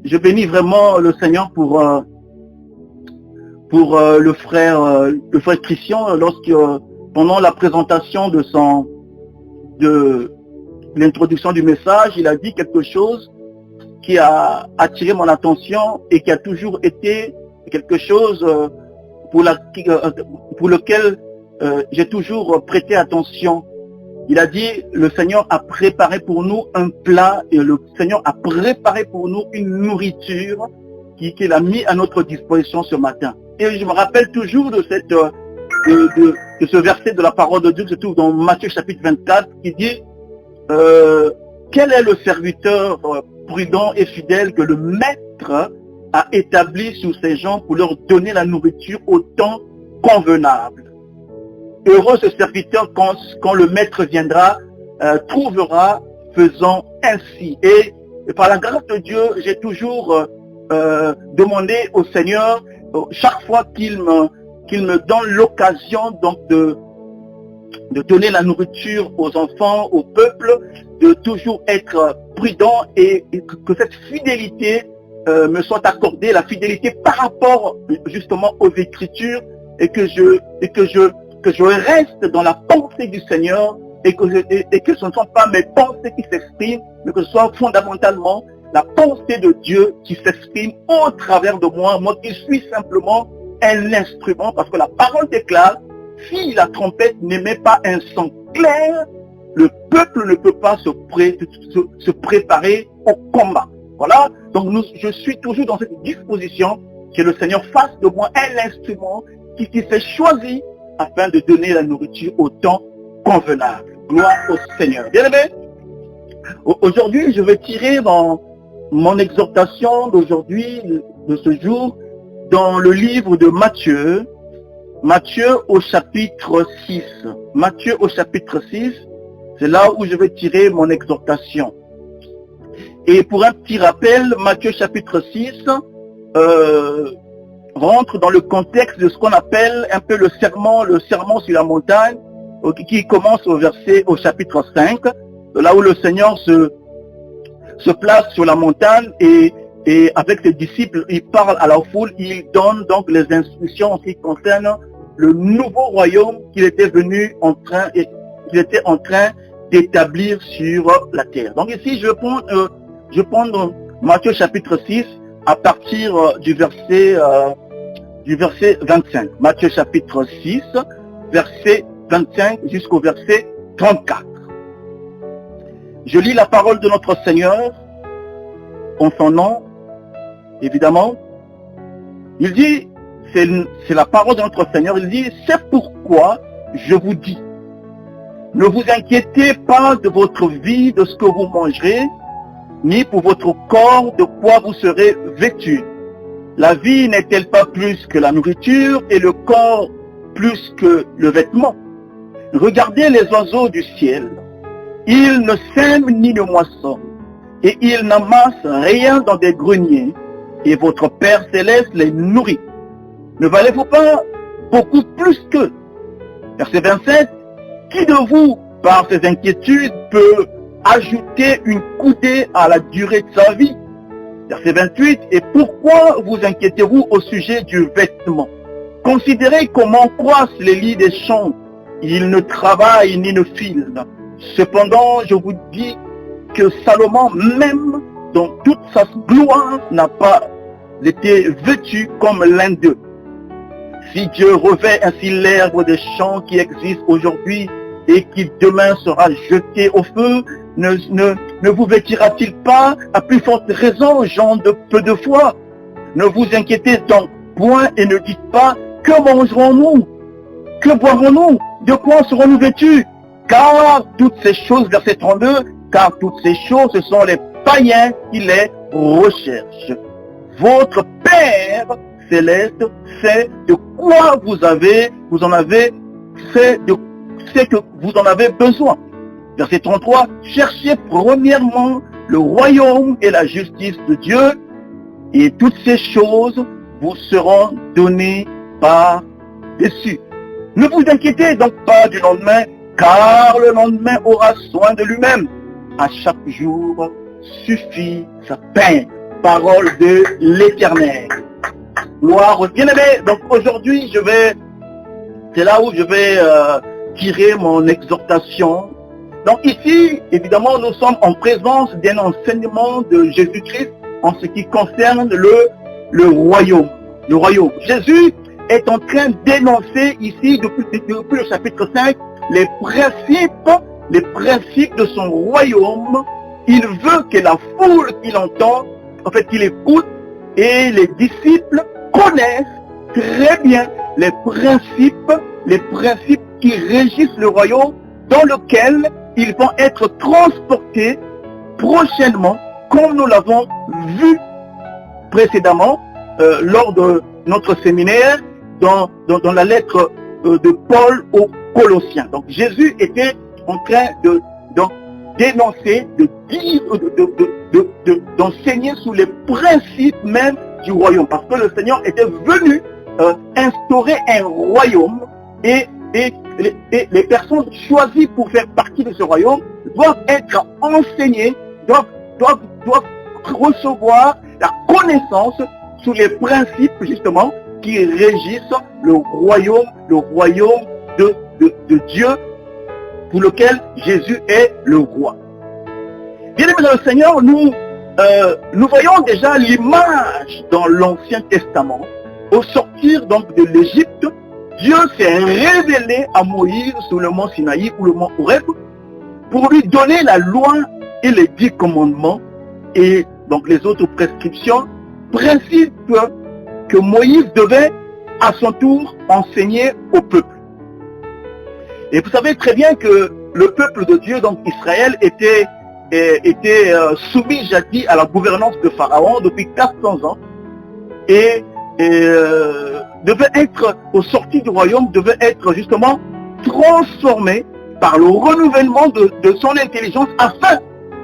je bénis vraiment le Seigneur pour le frère Christian, lorsque pendant la présentation de l'introduction du message, il a dit quelque chose qui a attiré mon attention et qui a toujours été quelque chose pour lequel j'ai toujours prêté attention. Il a dit, le Seigneur a préparé pour nous un plat et le Seigneur a préparé pour nous une nourriture qu'il a mis à notre disposition ce matin. Et je me rappelle toujours de ce verset de la parole de Dieu qui se trouve dans Matthieu chapitre 24 qui dit quel est le serviteur prudent et fidèle que le maître a établi sur ses gens pour leur donner la nourriture au temps convenable. Heureux ce serviteur quand le maître viendra, trouvera faisant ainsi. Et par la grâce de Dieu, j'ai toujours demandé au Seigneur, chaque fois qu'il me donne l'occasion donc de donner la nourriture aux enfants, au peuple, de toujours être prudent et que cette fidélité me soit accordée, la fidélité par rapport justement aux Écritures et que je reste dans la pensée du Seigneur et que ce ne sont pas mes pensées qui s'expriment, mais que ce soit fondamentalement la pensée de Dieu qui s'exprime au travers de moi, moi qui suis simplement un instrument, parce que la parole déclare, si la trompette n'émet pas un son clair, le peuple ne peut pas se préparer au combat. Voilà, donc je suis toujours dans cette disposition que le Seigneur fasse de moi un instrument qui s'est choisi afin de donner la nourriture au temps convenable. Gloire au Seigneur. Bien aimé, aujourd'hui, je vais tirer mon exhortation d'aujourd'hui, de ce jour, dans le livre de Matthieu, Matthieu au chapitre 6. Matthieu au chapitre 6, c'est là où je vais tirer mon exhortation. Et pour un petit rappel, Matthieu chapitre 6, rentre dans le contexte de ce qu'on appelle un peu le sermon sur la montagne, qui commence au chapitre 5, là où le Seigneur se place sur la montagne et avec ses disciples, il parle à la foule, il donne donc les instructions en ce qui concerne le nouveau royaume qu'il était en train d'établir sur la terre. Donc ici, je prends Matthieu chapitre 6 à partir du verset 25. Matthieu chapitre 6, verset 25 jusqu'au verset 34. Je lis la parole de notre Seigneur en son nom, évidemment. Il dit, c'est la parole de notre Seigneur, il dit, c'est pourquoi je vous dis, ne vous inquiétez pas de votre vie, de ce que vous mangerez, ni pour votre corps, de quoi vous serez vêtus. La vie n'est-elle pas plus que la nourriture et le corps plus que le vêtement? Regardez les oiseaux du ciel. Ils ne sèment ni ne moissonnent, et ils n'amassent rien dans des greniers, et votre Père céleste les nourrit. Ne valez-vous pas beaucoup plus qu'eux? Verset 27. Qui de vous, par ses inquiétudes, peut ajouter une coudée à la durée de sa vie? Verset 28. Et pourquoi vous inquiétez-vous au sujet du vêtement? Considérez comment croissent les lits des champs. Ils ne travaillent ni ne filent. Cependant, je vous dis que Salomon, même dans toute sa gloire, n'a pas été vêtu comme l'un d'eux. Si Dieu revêt ainsi l'herbe des champs qui existe aujourd'hui et qui demain sera jeté au feu, ne vous vêtira-t-il pas à plus forte raison, gens de peu de foi? Ne vous inquiétez donc point et ne dites pas, que mangerons-nous? Que boirons-nous? De quoi serons-nous vêtus? Car toutes ces choses, verset 32, car toutes ces choses, ce sont les païens qui les recherchent. Votre Père céleste sait de quoi c'est que vous en avez besoin. Verset 33, cherchez premièrement le royaume et la justice de Dieu, et toutes ces choses vous seront données par-dessus. Ne vous inquiétez donc pas du lendemain, car le lendemain aura soin de lui-même. À chaque jour suffit sa peine. parole de l'Éternel. Gloire, bien-aimé. Donc aujourd'hui, c'est là où je vais tirer mon exhortation. Donc ici, évidemment, nous sommes en présence d'un enseignement de Jésus-Christ en ce qui concerne le royaume. Le royaume. Jésus est en train d'énoncer ici, depuis le chapitre 5, les principes de son royaume. Il veut que la foule qu'il entend, en fait qu'il écoute, et les disciples connaissent très bien les principes qui régissent le royaume dans lequel ils vont être transportés prochainement, comme nous l'avons vu précédemment lors de notre séminaire dans la lettre de Paul aux Colossiens. Donc Jésus était en train d'énoncer, de dire, d'enseigner sur les principes même du royaume, parce que le Seigneur était venu instaurer un royaume et les personnes choisies pour faire partie de ce royaume doivent être enseignées, doivent recevoir la connaissance sur les principes justement qui régissent le royaume de Dieu pour lequel Jésus est le roi. Bien-aimés dans le Seigneur, nous voyons déjà l'image dans l'Ancien Testament. Au sortir donc de l'Égypte, Dieu s'est révélé à Moïse sur le mont Sinaï ou le mont Horeb pour lui donner la loi et les 10 commandements et donc les autres prescriptions, principes que Moïse devait à son tour enseigner au peuple. Et vous savez très bien que le peuple de Dieu, donc Israël, était soumis jadis à la gouvernance de Pharaon depuis 400 ans et devait être, au sorti du royaume, devait être justement transformé par le renouvellement de son intelligence afin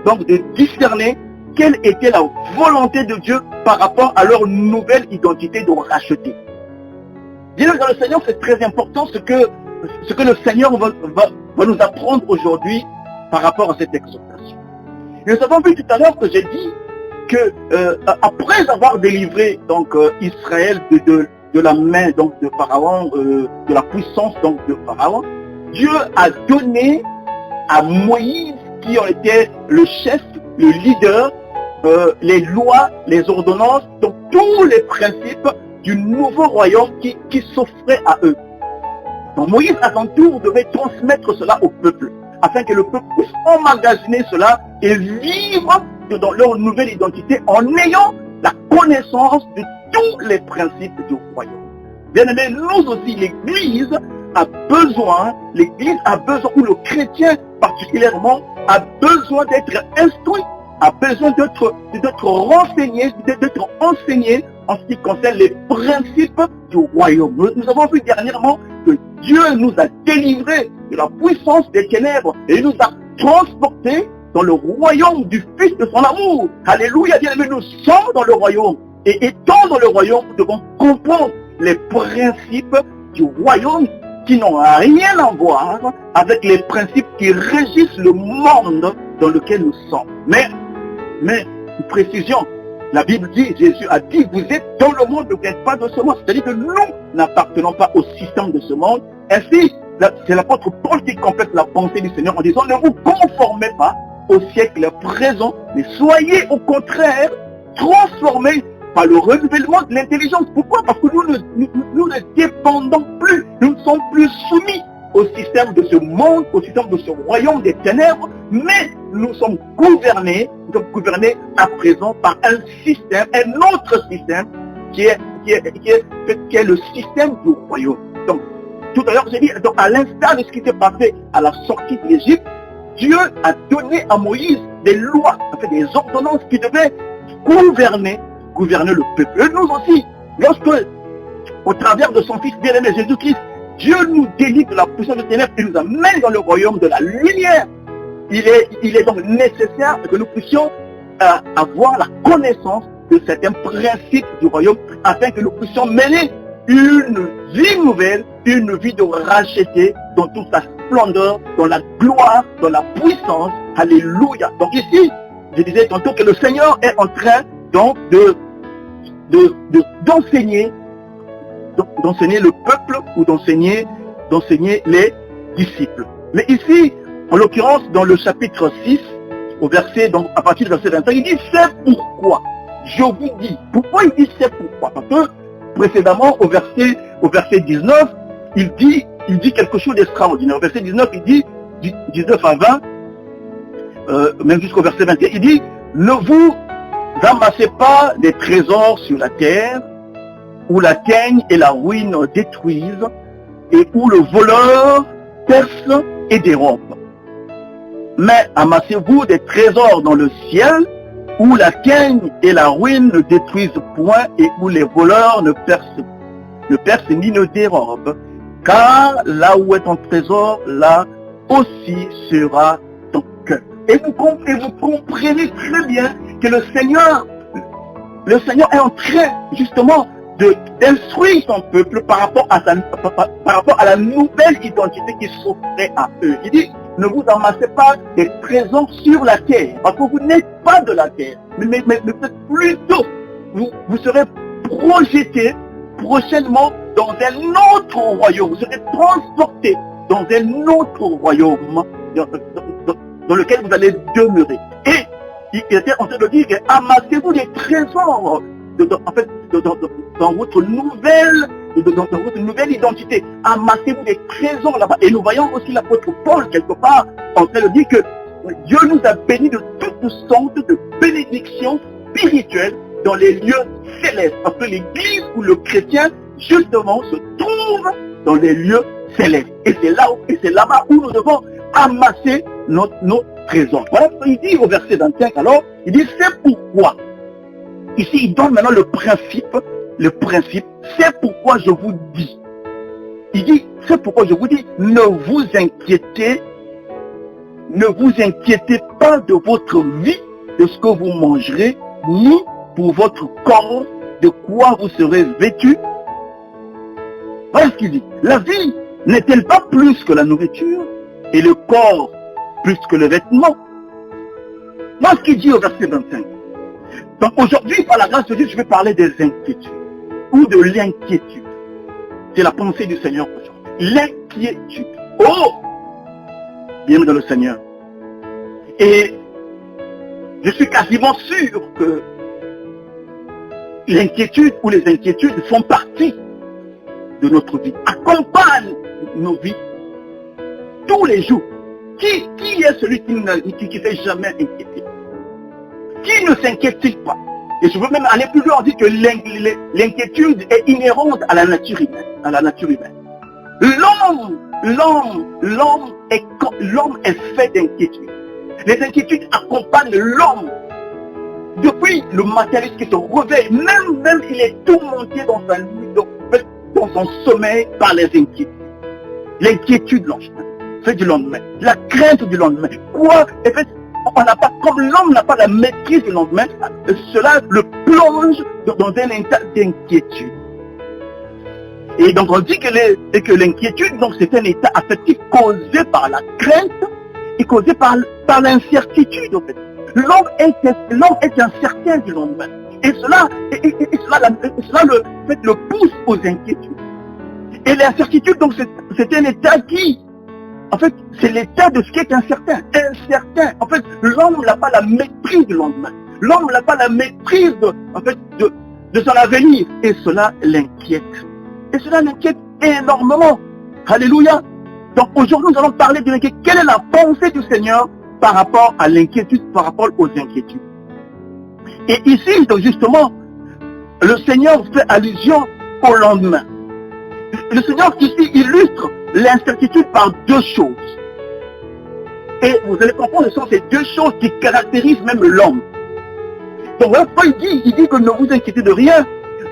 donc de discerner quelle était la volonté de Dieu par rapport à leur nouvelle identité de racheter. Bien dans le Seigneur, c'est très important ce que le Seigneur va nous apprendre aujourd'hui par rapport à cette exhortation. Nous avons vu tout à l'heure que j'ai dit que après avoir délivré donc Israël de la main donc de Pharaon, de la puissance donc de Pharaon, Dieu a donné à Moïse, qui en était le chef, le leader, les lois, les ordonnances, donc tous les principes du nouveau royaume qui s'offrait à eux. Donc Moïse, à son tour, devait transmettre cela au peuple, afin que le peuple puisse emmagasiner cela et vivre dans leur nouvelle identité en ayant la connaissance de tous les principes du royaume. Bien aimé, nous aussi, l'Église a besoin, ou le chrétien particulièrement, a besoin d'être instruit, a besoin d'être renseigné, d'être enseigné en ce qui concerne les principes du royaume. Nous avons vu dernièrement que Dieu nous a délivrés de la puissance des ténèbres et nous a transportés dans le royaume du Fils de son amour. Alléluia, bien aimé, nous sommes dans le royaume. Et étant dans le royaume, nous devons comprendre les principes du royaume qui n'ont rien à voir avec les principes qui régissent le monde dans lequel nous sommes. Mais, une précision, la Bible dit, Jésus a dit, vous êtes dans le monde, vous n'êtes pas de ce monde. C'est-à-dire que nous n'appartenons pas au système de ce monde. Ainsi, c'est l'apôtre Paul qui complète la pensée du Seigneur en disant, ne vous conformez pas au siècle présent, mais soyez au contraire transformés par le renouvellement de l'intelligence. Pourquoi? Parce que nous ne dépendons plus, nous ne sommes plus soumis au système de ce monde, au système de ce royaume des ténèbres, mais nous sommes gouvernés à présent par un autre système qui est le système du royaume. Donc, tout à l'heure, j'ai dit, donc, à l'instar de ce qui s'est passé à la sortie de l'Égypte, Dieu a donné à Moïse des lois, en fait, des ordonnances qui devaient gouverner le peuple. Et nous aussi, lorsque, au travers de son Fils bien-aimé Jésus-Christ, Dieu nous délivre de la puissance des ténèbres et nous amène dans le royaume de la lumière. Il est donc nécessaire que nous puissions avoir la connaissance de certains principes du royaume afin que nous puissions mener une vie nouvelle, une vie de racheté dans toute sa splendeur, dans la gloire, dans la puissance. Alléluia. Donc ici, je disais tantôt que le Seigneur est en train donc d'enseigner le peuple ou d'enseigner les disciples. Mais ici, en l'occurrence, dans le chapitre 6, au verset, donc à partir du verset 25, il dit c'est pourquoi. Je vous dis. Pourquoi il dit c'est pourquoi? Parce que précédemment, au verset 19, il dit quelque chose d'extraordinaire. Au verset 19, il dit, 19 à 20, même jusqu'au verset 21, il dit, ne vous amassez pas des trésors sur la terre, où la teigne et la ruine détruisent, et où le voleur perce et dérobe. Mais amassez-vous des trésors dans le ciel, où la teigne et la ruine ne détruisent point, et où les voleurs ne percent ni ne dérobent. Car là où est ton trésor, là aussi sera ton cœur. Et vous comprenez très bien que le Seigneur est en train justement d'instruire son peuple par rapport à la nouvelle identité qui s'offrait à eux. Il dit, ne vous amassez pas des trésors sur la terre, parce que vous n'êtes pas de la terre, mais plutôt, vous serez projetés prochainement dans un autre royaume. Vous serez transportés dans un autre royaume dans lequel vous allez demeurer. Et il était en train de dire, amassez-vous des trésors dans votre nouvelle identité. Amassez-vous des trésors là-bas. Et nous voyons aussi l'apôtre Paul quelque part en train de dire que Dieu nous a bénis de toutes sortes de bénédictions spirituelles dans les lieux célestes. Parce que l'église ou le chrétien justement se trouve dans les lieux célestes. Et c'est là-bas où nous devons amasser nos trésors. Voilà ce qu'il dit au verset 25. Alors, il dit c'est pourquoi. Ici, il donne maintenant le principe, c'est pourquoi je vous dis. Il dit, c'est pourquoi je vous dis, ne vous inquiétez pas de votre vie, de ce que vous mangerez, ni pour votre corps, de quoi vous serez vêtus. Voilà ce qu'il dit. La vie n'est-elle pas plus que la nourriture, et le corps plus que le vêtement? Voilà ce qu'il dit au verset 25. Donc aujourd'hui, par la grâce de Dieu, je vais parler des inquiétudes ou de l'inquiétude. C'est la pensée du Seigneur aujourd'hui. L'inquiétude. Oh! Bienvenue dans le Seigneur. Et je suis quasiment sûr que l'inquiétude ou les inquiétudes font partie de notre vie, accompagnent nos vies tous les jours. Qui est celui qui ne s'est jamais inquiété? Qui ne s'inquiète-t-il pas? Et je veux même aller plus loin, dire que l'inquiétude est inhérente à la nature humaine. L'homme est fait d'inquiétude. Les inquiétudes accompagnent l'homme. Depuis le matérialiste qui se réveille, même il est tourmenté dans son sommeil par les inquiétudes. L'inquiétude du lendemain, la crainte du lendemain. Quoi? En fait, comme l'homme n'a pas la maîtrise du lendemain, cela le plonge dans un état d'inquiétude. Et donc on dit que l'inquiétude, donc c'est un état affectif causé par la crainte et causé par l'incertitude en fait. L'homme est incertain du lendemain. Et cela le pousse aux inquiétudes. Et l'incertitude, donc c'est un état qui, en fait, c'est l'état de ce qui est incertain. Incertain. En fait, l'homme n'a pas la maîtrise du lendemain. L'homme n'a pas la maîtrise de son avenir. Et cela l'inquiète. Et cela l'inquiète énormément. Alléluia. Donc aujourd'hui, nous allons parler de l'inquiétude. Quelle est la pensée du Seigneur par rapport à l'inquiétude, par rapport aux inquiétudes? Et ici, donc justement, le Seigneur fait allusion au lendemain. Le Seigneur ici illustre l'incertitude par deux choses. Et vous allez comprendre, ce sont ces deux choses qui caractérisent même l'homme. Donc voilà pourquoi il dit que ne vous inquiétez de rien.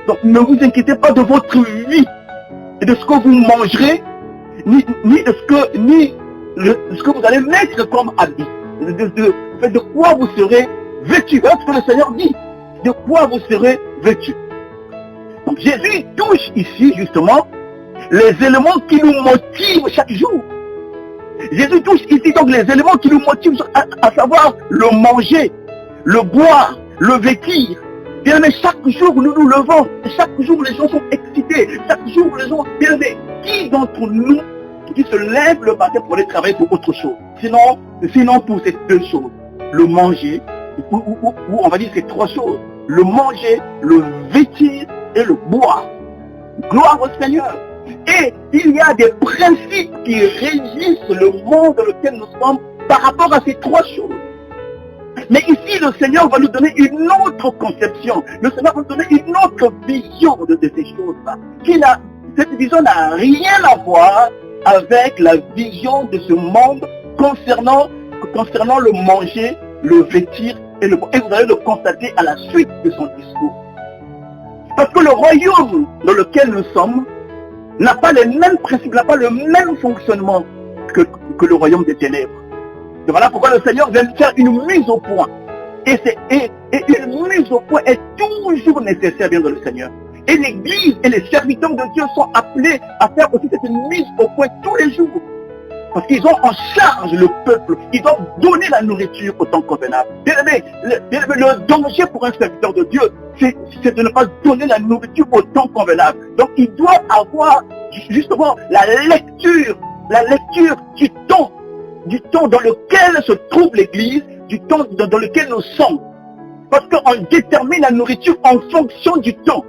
Donc ne vous inquiétez pas de votre vie et de ce que vous mangerez, ni de ce que vous allez mettre comme habit. De quoi vous serez vêtu. Voilà ce que le Seigneur dit. De quoi vous serez vêtu. Donc Jésus touche ici justement les éléments qui nous motivent chaque jour. Jésus touche ici donc les éléments qui nous motivent, à savoir le manger, le boire, le vêtir. Bien aimé, chaque jour nous nous levons, chaque jour les gens sont excités, chaque jour les gens, bien aimé, qui d'entre nous qui se lève le matin pour aller travailler pour autre chose? Sinon pour ces deux choses, le manger, ou on va dire ces trois choses, le manger, le vêtir et le boire. Gloire au Seigneur. Et il y a des principes qui régissent le monde dans lequel nous sommes par rapport à ces trois choses. Mais ici, le Seigneur va nous donner une autre conception. Le Seigneur va nous donner une autre vision de ces choses-là. Cette vision n'a rien à voir avec la vision de ce monde concernant le manger, le vêtir et le boire. Et vous allez le constater à la suite de son discours. Parce que le royaume dans lequel nous sommes n'a pas les mêmes principes, n'a pas le même fonctionnement que le royaume des ténèbres. Et voilà pourquoi le Seigneur vient faire une mise au point. Et une mise au point est toujours nécessaire, bien dans le Seigneur. Et l'Église et les serviteurs de Dieu sont appelés à faire aussi cette mise au point tous les jours. Parce qu'ils ont en charge le peuple. Ils doivent donner la nourriture au temps convenable. Bien aimé, le danger pour un serviteur de Dieu, c'est de ne pas donner la nourriture au temps convenable. Donc ils doivent avoir justement la lecture du temps dans lequel se trouve l'Église, du temps dans lequel nous sommes. Parce qu'on détermine la nourriture en fonction du temps.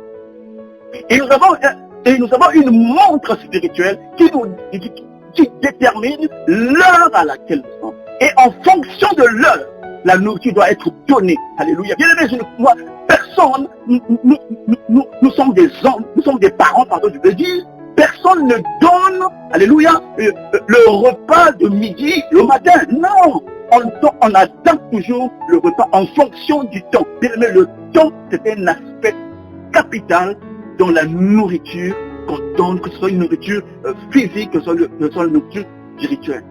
Et nous avons une montre spirituelle qui détermine l'heure à laquelle nous sommes. Et en fonction de l'heure, la nourriture doit être donnée. Alléluia. Bien aimé, personne, nous sommes des hommes, nous sommes des parents, pardon, je veux dire, personne ne donne, alléluia, le repas de midi le matin. Non, on adapte toujours le repas en fonction du temps. Bien aimé, le temps, c'est un aspect capital dans la nourriture qu'on donne, que ce soit une nourriture physique, que ce soit une nourriture spirituelle.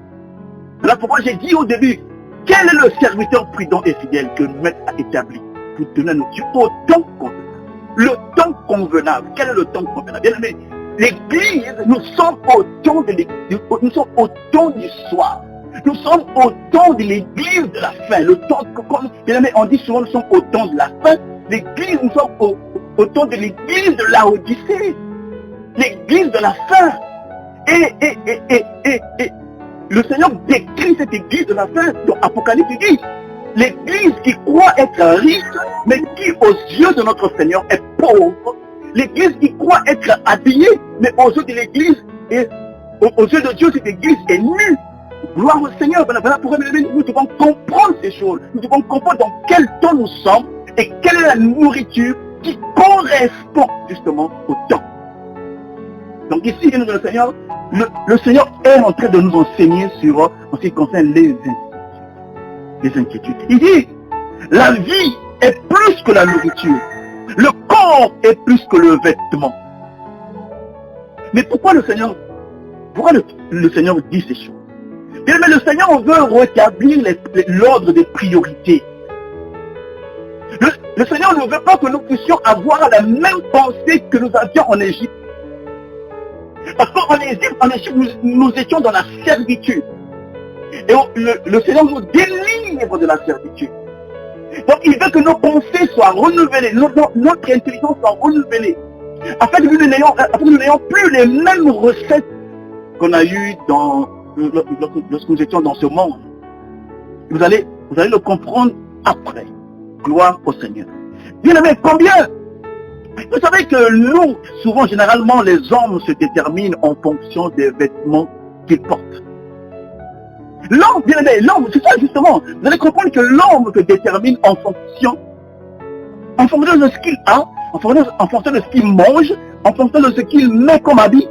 Voilà pourquoi j'ai dit au début, quel est le serviteur prudent et fidèle que le maître a établi pour donner la nourriture au temps convenable? Le temps convenable. Quel est le temps convenable? Bien aimé, l'Église, nous sommes au temps de l'Église, nous sommes au temps du soir. Nous sommes au temps de l'Église de la fin. Le temps que, comme bien aimé, on dit souvent, nous sommes au temps de la fin. L'Église, nous sommes au temps de l'Église de Laodicée. L'Église de la fin. Et le Seigneur décrit cette Église de la fin dans Apocalypse. Il dit, l'Église qui croit être riche, mais qui aux yeux de notre Seigneur est pauvre. L'Église qui croit être habillée, mais aux yeux de l'Église et aux yeux de Dieu, cette Église est nue. Gloire au Seigneur. Voilà pourquoi nous devons comprendre ces choses. Nous devons comprendre dans quel temps nous sommes et quelle est la nourriture qui correspond justement au temps. Donc ici, le Seigneur est en train de nous enseigner sur en ce qui concerne les inquiétudes. Il dit, la vie est plus que la nourriture. Le corps est plus que le vêtement. Mais pourquoi le Seigneur dit ces choses? Bien, mais le Seigneur veut rétablir l'ordre des priorités. Le Seigneur ne veut pas que nous puissions avoir la même pensée que nous avions en Égypte. Parce qu'en Égypte, nous étions dans la servitude. Et le Seigneur nous délivre de la servitude. Donc il veut que nos pensées soient renouvelées, notre intelligence soit renouvelée. Afin que nous n'ayons plus les mêmes recettes qu'on a eues lorsque nous étions dans ce monde. Vous allez le comprendre après. Gloire au Seigneur. Bien aimé, combien? Vous savez que nous, souvent, généralement, les hommes se déterminent en fonction des vêtements qu'ils portent. L'homme, bien aimé, l'homme, c'est ça justement. Vous allez comprendre que l'homme se détermine en fonction de ce qu'il a, en fonction de ce qu'il mange, en fonction de ce qu'il met comme habit.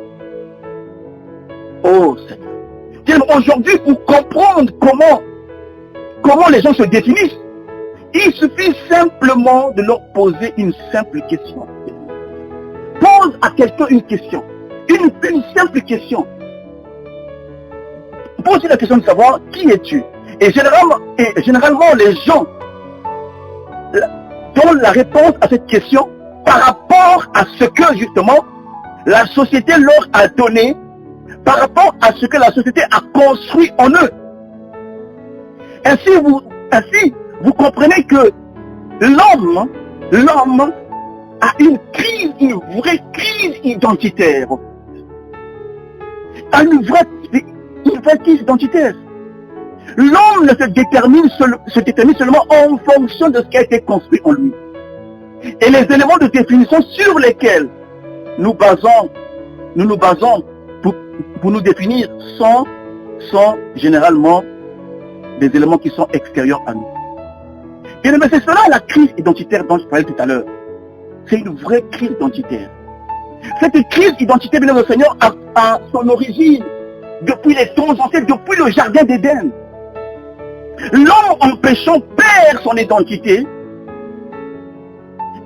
Oh Seigneur. Aujourd'hui, pour comprendre comment les gens se définissent, il suffit simplement de leur poser une simple question. Pose à quelqu'un une question. Une simple question. Pose la question de savoir qui es-tu. Et généralement, les gens donnent la réponse à cette question par rapport à ce que justement la société leur a donné, par rapport à ce que la société a construit en eux. Ainsi, vous comprenez que l'homme l'homme a une crise, une vraie crise identitaire. A une vraie crise identitaire. L'homme se détermine seulement en fonction de ce qui a été construit en lui. Et les éléments de définition sur lesquels nous nous basons pour nous définir sont généralement des éléments qui sont extérieurs à nous. Et c'est cela la crise identitaire dont je parlais tout à l'heure. C'est une vraie crise identitaire. Cette crise identitaire, bien le Seigneur, a son origine depuis les temps anciens, depuis le jardin d'Éden. L'homme en péchant perd son identité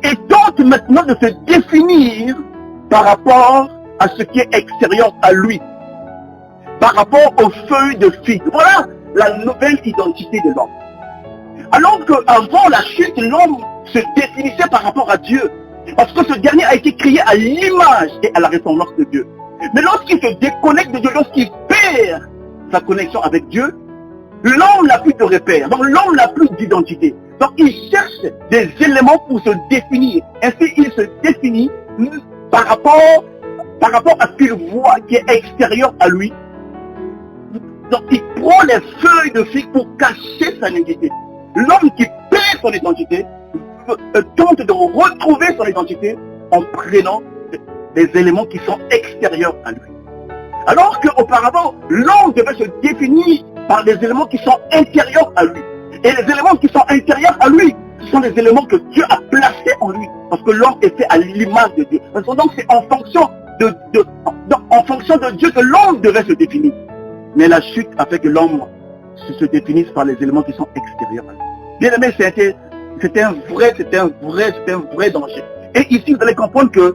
et tente maintenant de se définir par rapport à ce qui est extérieur à lui, par rapport aux feuilles de figue. Voilà la nouvelle identité de l'homme. Alors qu'avant la chute, l'homme se définissait par rapport à Dieu, parce que ce dernier a été créé à l'image et à la ressemblance de Dieu. Mais lorsqu'il se déconnecte de Dieu, lorsqu'il perd sa connexion avec Dieu, l'homme n'a plus de repère, donc l'homme n'a plus d'identité. Donc il cherche des éléments pour se définir. Ainsi il se définit par rapport à ce qu'il voit qui est extérieur à lui. Donc il prend les feuilles de figue pour cacher sa nudité. L'homme qui perd son identité tente de retrouver son identité en prenant des éléments qui sont extérieurs à lui. Alors qu'auparavant, l'homme devait se définir par des éléments qui sont intérieurs à lui. Et les éléments qui sont intérieurs à lui, ce sont des éléments que Dieu a placés en lui. Parce que l'homme est fait à l'image de Dieu. Donc c'est en fonction de Dieu que l'homme devait se définir. Mais la chute a fait que l'homme se définisse par les éléments qui sont extérieurs à lui. Bien aimé, c'était un vrai danger. Et ici, vous allez comprendre que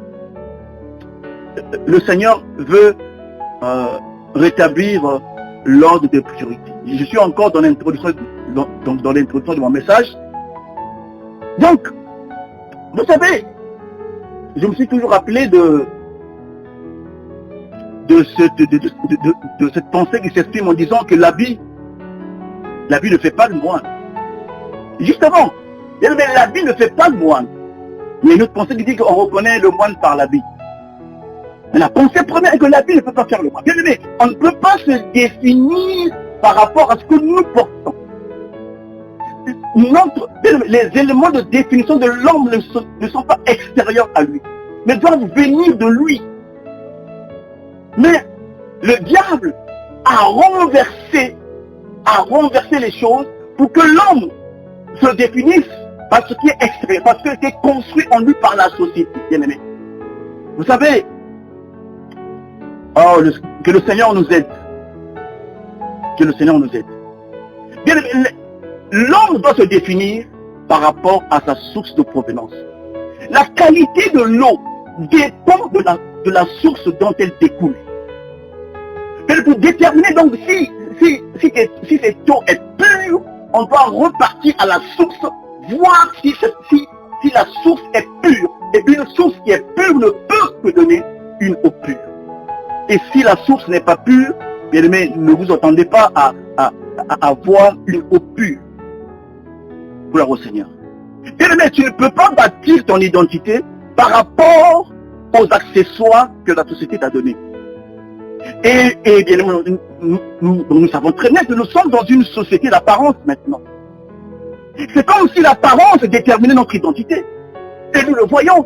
le Seigneur veut rétablir l'ordre de priorité. Je suis encore dans l'introduction de mon message. Donc, vous savez, je me suis toujours rappelé de cette pensée qui s'exprime en disant que l'habit ne fait pas le moine. Justement, l'habit ne fait pas le moine. Il y a une autre pensée qui dit qu'on reconnaît le moine par l'habit. Mais la pensée première est que l'habit ne peut pas faire le moine. Bien aimé, on ne peut pas se définir par rapport à ce que nous portons. Les éléments de définition de l'homme ne sont pas extérieurs à lui, mais doivent venir de lui. Mais le diable a renversé les choses pour que l'homme se définisse par ce qui est extérieur, parce que c'est construit en lui par la société, bien aimé. Vous savez, que le Seigneur nous aide. Que le Seigneur nous aide. Bien aimé, l'homme doit se définir par rapport à sa source de provenance. La qualité de l'eau dépend de la source dont elle découle. Et pour déterminer donc si cette eau est pure, on doit repartir à la source, voir si la source est pure. Et une source qui est pure ne peut que donner une eau pure. Et si la source n'est pas pure, bien aimé, ne vous attendez pas à avoir une eau pure. Gloire au Seigneur. Bien aimé, tu ne peux pas bâtir ton identité par rapport aux accessoires que la société t'a donnés. Et bien aimé, nous savons très bien que nous sommes dans une société d'apparence maintenant. C'est comme si l'apparence déterminait notre identité. Et nous le voyons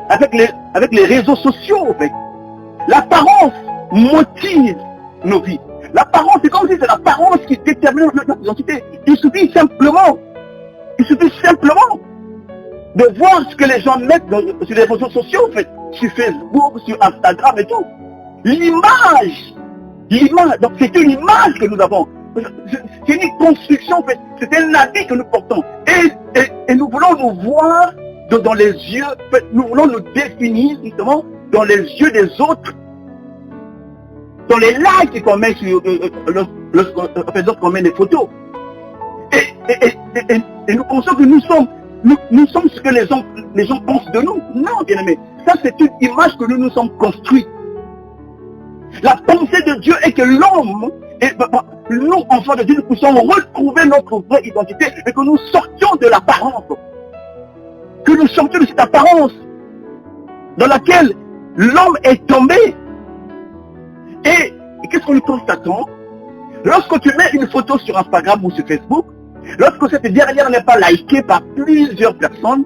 avec les réseaux sociaux. En fait. L'apparence motive nos vies. L'apparence, c'est comme si c'est l'apparence qui détermine notre identité. Il suffit simplement de voir ce que les gens mettent sur les réseaux sociaux, en fait, sur Facebook, sur Instagram et tout. L'image, donc c'est une image que nous avons. C'est une construction, en fait. C'est un habit que nous portons. Et nous voulons nous voir dans les yeux, en fait, nous voulons nous définir justement dans les yeux des autres, dans les likes qu'on met lorsqu'on met des photos. Et nous pensons que nous sommes ce que les gens pensent de nous. Non, bien aimé. Ça, c'est une image que nous sommes construits. La pensée de Dieu est que l'homme, nous, enfants de Dieu, nous puissions retrouver notre vraie identité et que nous sortions de l'apparence. que nous sortions de cette apparence dans laquelle l'homme est tombé. Et qu'est-ce qu'on nous constatons? Lorsque tu mets une photo sur Instagram ou sur Facebook, lorsque cette dernière n'est pas likée par plusieurs personnes,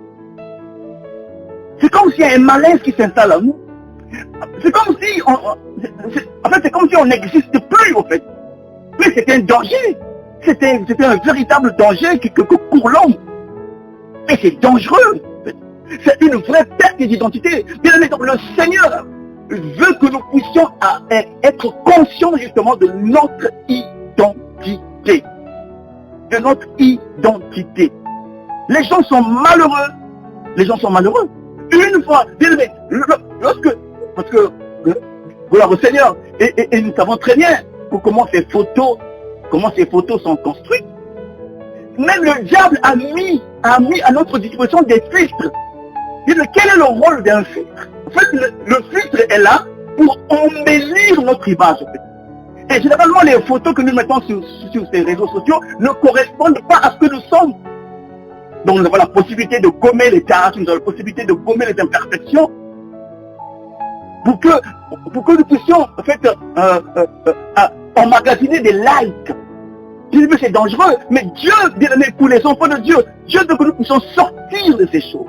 c'est comme s'il y a un malaise qui s'installe en nous. C'est comme si c'est comme si on n'existe plus, en fait. Mais c'était un danger. C'était un véritable danger que court l'homme. Et c'est dangereux. C'est une vraie perte d'identité. Bien aimé, donc le Seigneur veut que nous puissions être conscients justement de notre identité. De notre identité. Les gens sont malheureux. Les gens sont malheureux. Une fois, bien aimé, parce que, gloire au Seigneur, et nous savons très bien comment ces photos sont construites. Même le diable a mis à notre disposition des filtres. Quel est le rôle d'un filtre? En fait, le filtre est là pour embellir notre image. En fait. Et généralement, les photos que nous mettons sur ces réseaux sociaux ne correspondent pas à ce que nous sommes. Donc nous avons la possibilité de gommer les tâches, nous avons la possibilité de gommer les imperfections pour que nous puissions en fait emmagasiner des likes. C'est dangereux, mais Dieu, bien aimé, pour les enfants de Dieu, Dieu veut que nous puissions sortir de ces choses.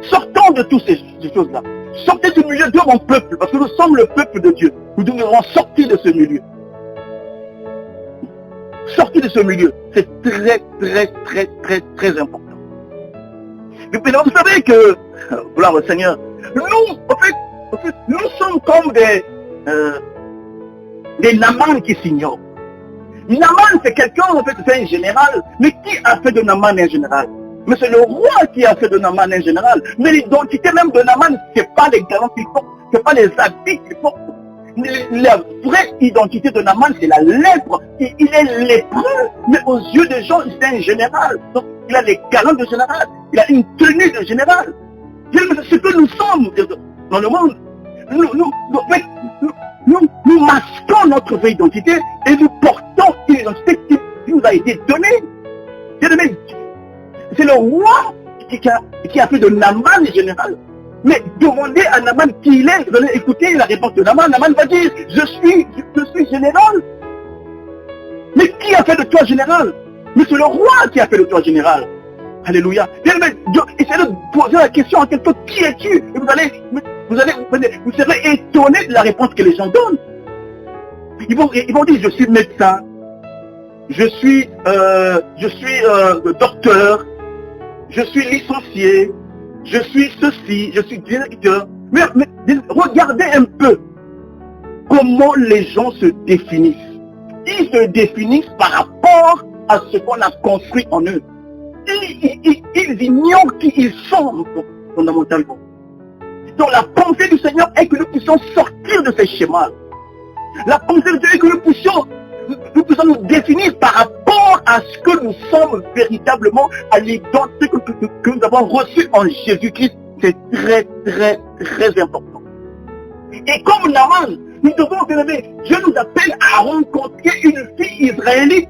Sortons de toutes ces choses-là. Sortez du milieu de mon peuple, parce que nous sommes le peuple de Dieu. Nous devons sortir de ce milieu. Sortir de ce milieu, c'est très important. Mais vous savez que, gloire au Seigneur, nous, en fait, nous sommes comme des Naaman qui s'ignorent. Naaman, c'est quelqu'un, en fait, c'est un général. Mais qui a fait de Naaman un général? Mais c'est le roi qui a fait de Naaman un général. Mais l'identité même de Naaman, c'est pas les galons qu'il porte, c'est pas les habits qu'il porte. La vraie identité de Naaman, c'est la lèpre. Il est lépreux, mais aux yeux des gens, c'est un général. Donc, il a les galons de général. Il a une tenue de général. C'est ce que nous sommes dans le monde. Nous masquons notre vraie identité et nous portons une identité qui nous a été donnée. C'est le roi qui a fait de Naaman le général. Mais demandez à Naaman qui il est, vous allez écouter la réponse de Naaman. Naaman va dire, je suis général. Mais qui a fait de toi général? Mais c'est le roi qui a fait de toi général. Alléluia. Essayez de poser la question à quelqu'un, qui es-tu? Et vous serez étonné de la réponse que les gens donnent. Ils vont dire, je suis médecin, je suis docteur, je suis licencié, je suis ceci, je suis directeur. Mais regardez un peu comment les gens se définissent. Ils se définissent par rapport à ce qu'on a construit en eux. Ils ignorent qui ils sont fondamentalement. Donc la pensée du Seigneur est que nous puissions sortir de ces schémas. La pensée du Seigneur est que nous puissions nous définir par rapport à ce que nous sommes véritablement, à l'identité que nous avons reçue en Jésus-Christ. C'est très important. Et comme Naaman, nous devons observer, Dieu nous appelle à rencontrer une fille israélite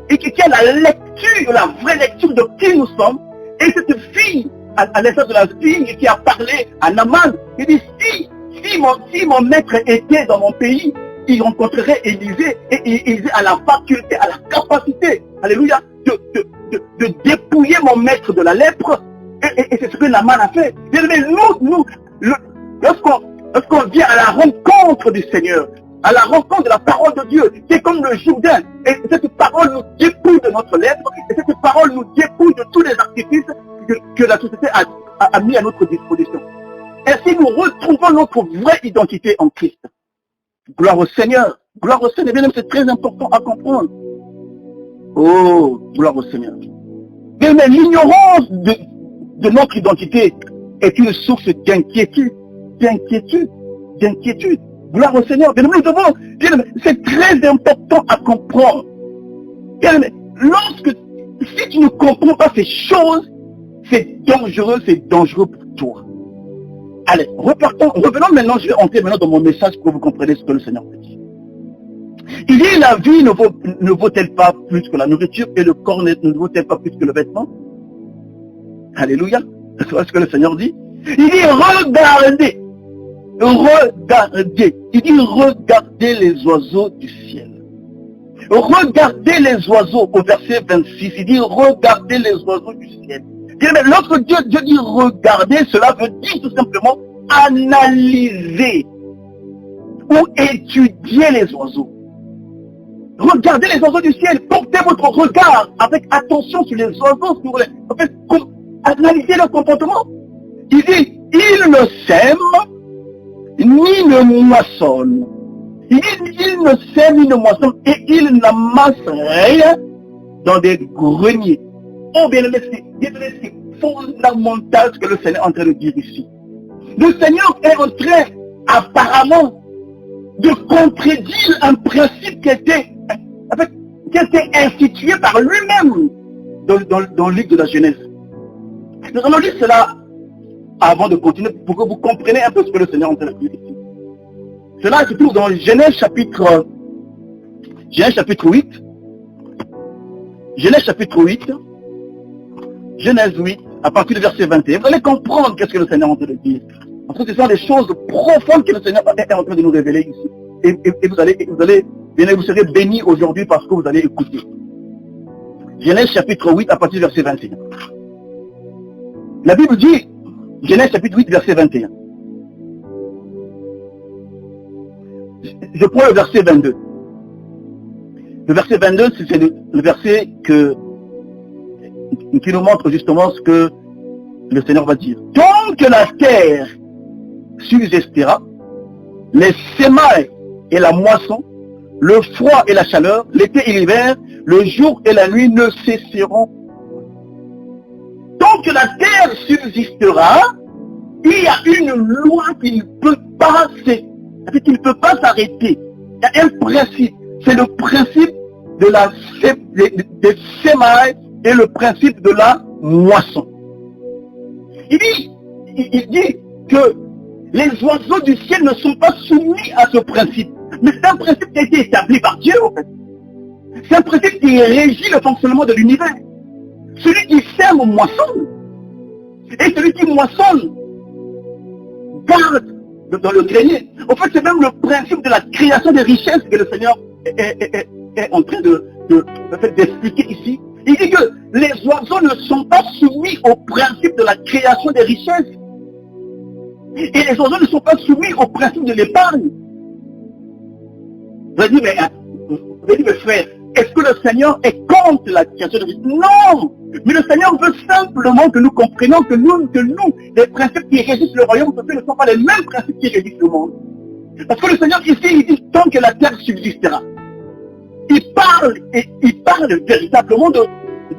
et qui a la lecture, la vraie lecture de qui nous sommes. Et cette fille, à l'instant de la fille qui a parlé à Naaman, il dit, si mon maître était dans mon pays, il rencontrerait Élisée, et Élisée a la faculté, a la capacité, alléluia, de dépouiller mon maître de la lèpre, et c'est ce que Naaman a fait. Mais lorsqu'on vient à la rencontre du Seigneur, à la rencontre de la parole de Dieu, c'est comme le Jourdain, et cette parole nous dépouille de notre lèpre, et cette parole nous dépouille de tous les artifices que la société a mis à notre disposition. Ainsi, nous retrouvons notre vraie identité en Christ. Gloire au Seigneur. Gloire au Seigneur. Bien aimé, c'est très important à comprendre. Oh, gloire au Seigneur. Bien aimé, l'ignorance de notre identité est une source d'inquiétude. D'inquiétude. Gloire au Seigneur. Bien aimé, c'est très important à comprendre. Bien aimé, si tu ne comprends pas ces choses, c'est dangereux pour toi. Allez, revenons maintenant, je vais entrer maintenant dans mon message pour que vous compreniez ce que le Seigneur me dit. Il dit, la vie ne vaut-elle pas plus que la nourriture et le corps ne vaut-elle pas plus que le vêtement? Alléluia. C'est ce que le Seigneur dit. Il dit regardez. Regardez. Il dit regardez les oiseaux du ciel. Regardez les oiseaux au verset 26. Il dit regardez les oiseaux du ciel. Mais lorsque Dieu dit regardez, cela veut dire tout simplement analyser ou étudier les oiseaux. Regardez les oiseaux du ciel. Portez votre regard avec attention sur les oiseaux. En fait, analysez leur comportement. Il dit, ils ne sèment ni ne moissonnent. Il dit, ils ne sèment ni ne moissonnent et ils n'amassent rien dans des greniers. Oh bien aimé, c'est fondamental ce que le Seigneur est en train de dire ici. Le Seigneur est en train, apparemment, de contredire un principe qui était institué par lui-même dans le livre de la Genèse. Nous allons lire cela avant de continuer pour que vous compreniez un peu ce que le Seigneur est en train de dire ici. Cela se trouve dans Genèse chapitre 8. Genèse chapitre 8. Genèse 8, à partir du verset 21. Vous allez comprendre qu'est-ce que le Seigneur est en train de dire. Parce que ce sont des choses profondes que le Seigneur est en train de nous révéler ici. Et vous serez bénis aujourd'hui parce que vous allez écouter. Genèse chapitre 8, à partir du verset 21. La Bible dit, Genèse chapitre 8, verset 21. Je prends le verset 22. Le verset 22, c'est le verset qui nous montre justement ce que le Seigneur va dire. Tant que la terre subsistera, les semailles et la moisson, le froid et la chaleur, l'été et l'hiver, le jour et la nuit ne cesseront. Tant que la terre subsistera, il y a une loi qui ne peut pas s'arrêter. Il y a un principe. C'est le principe des semailles et le principe de la moisson. Il dit que les oiseaux du ciel ne sont pas soumis à ce principe. Mais c'est un principe qui a été établi par Dieu, en fait. C'est un principe qui régit le fonctionnement de l'univers. Celui qui sème moissonne. Et celui qui moissonne garde dans le grenier. En fait, c'est même le principe de la création des richesses que le Seigneur est en train d'expliquer ici. Il dit que les oiseaux ne sont pas soumis au principe de la création des richesses. Et les oiseaux ne sont pas soumis au principe de l'épargne. Vous allez dire, mais frère, est-ce que le Seigneur est contre la création des richesses? Non! Mais le Seigneur veut simplement que nous comprenions que nous, les principes qui régissent le royaume de Dieu ne sont pas les mêmes principes qui régissent le monde. Parce que le Seigneur ici, il dit tant que la terre subsistera. Il parle véritablement de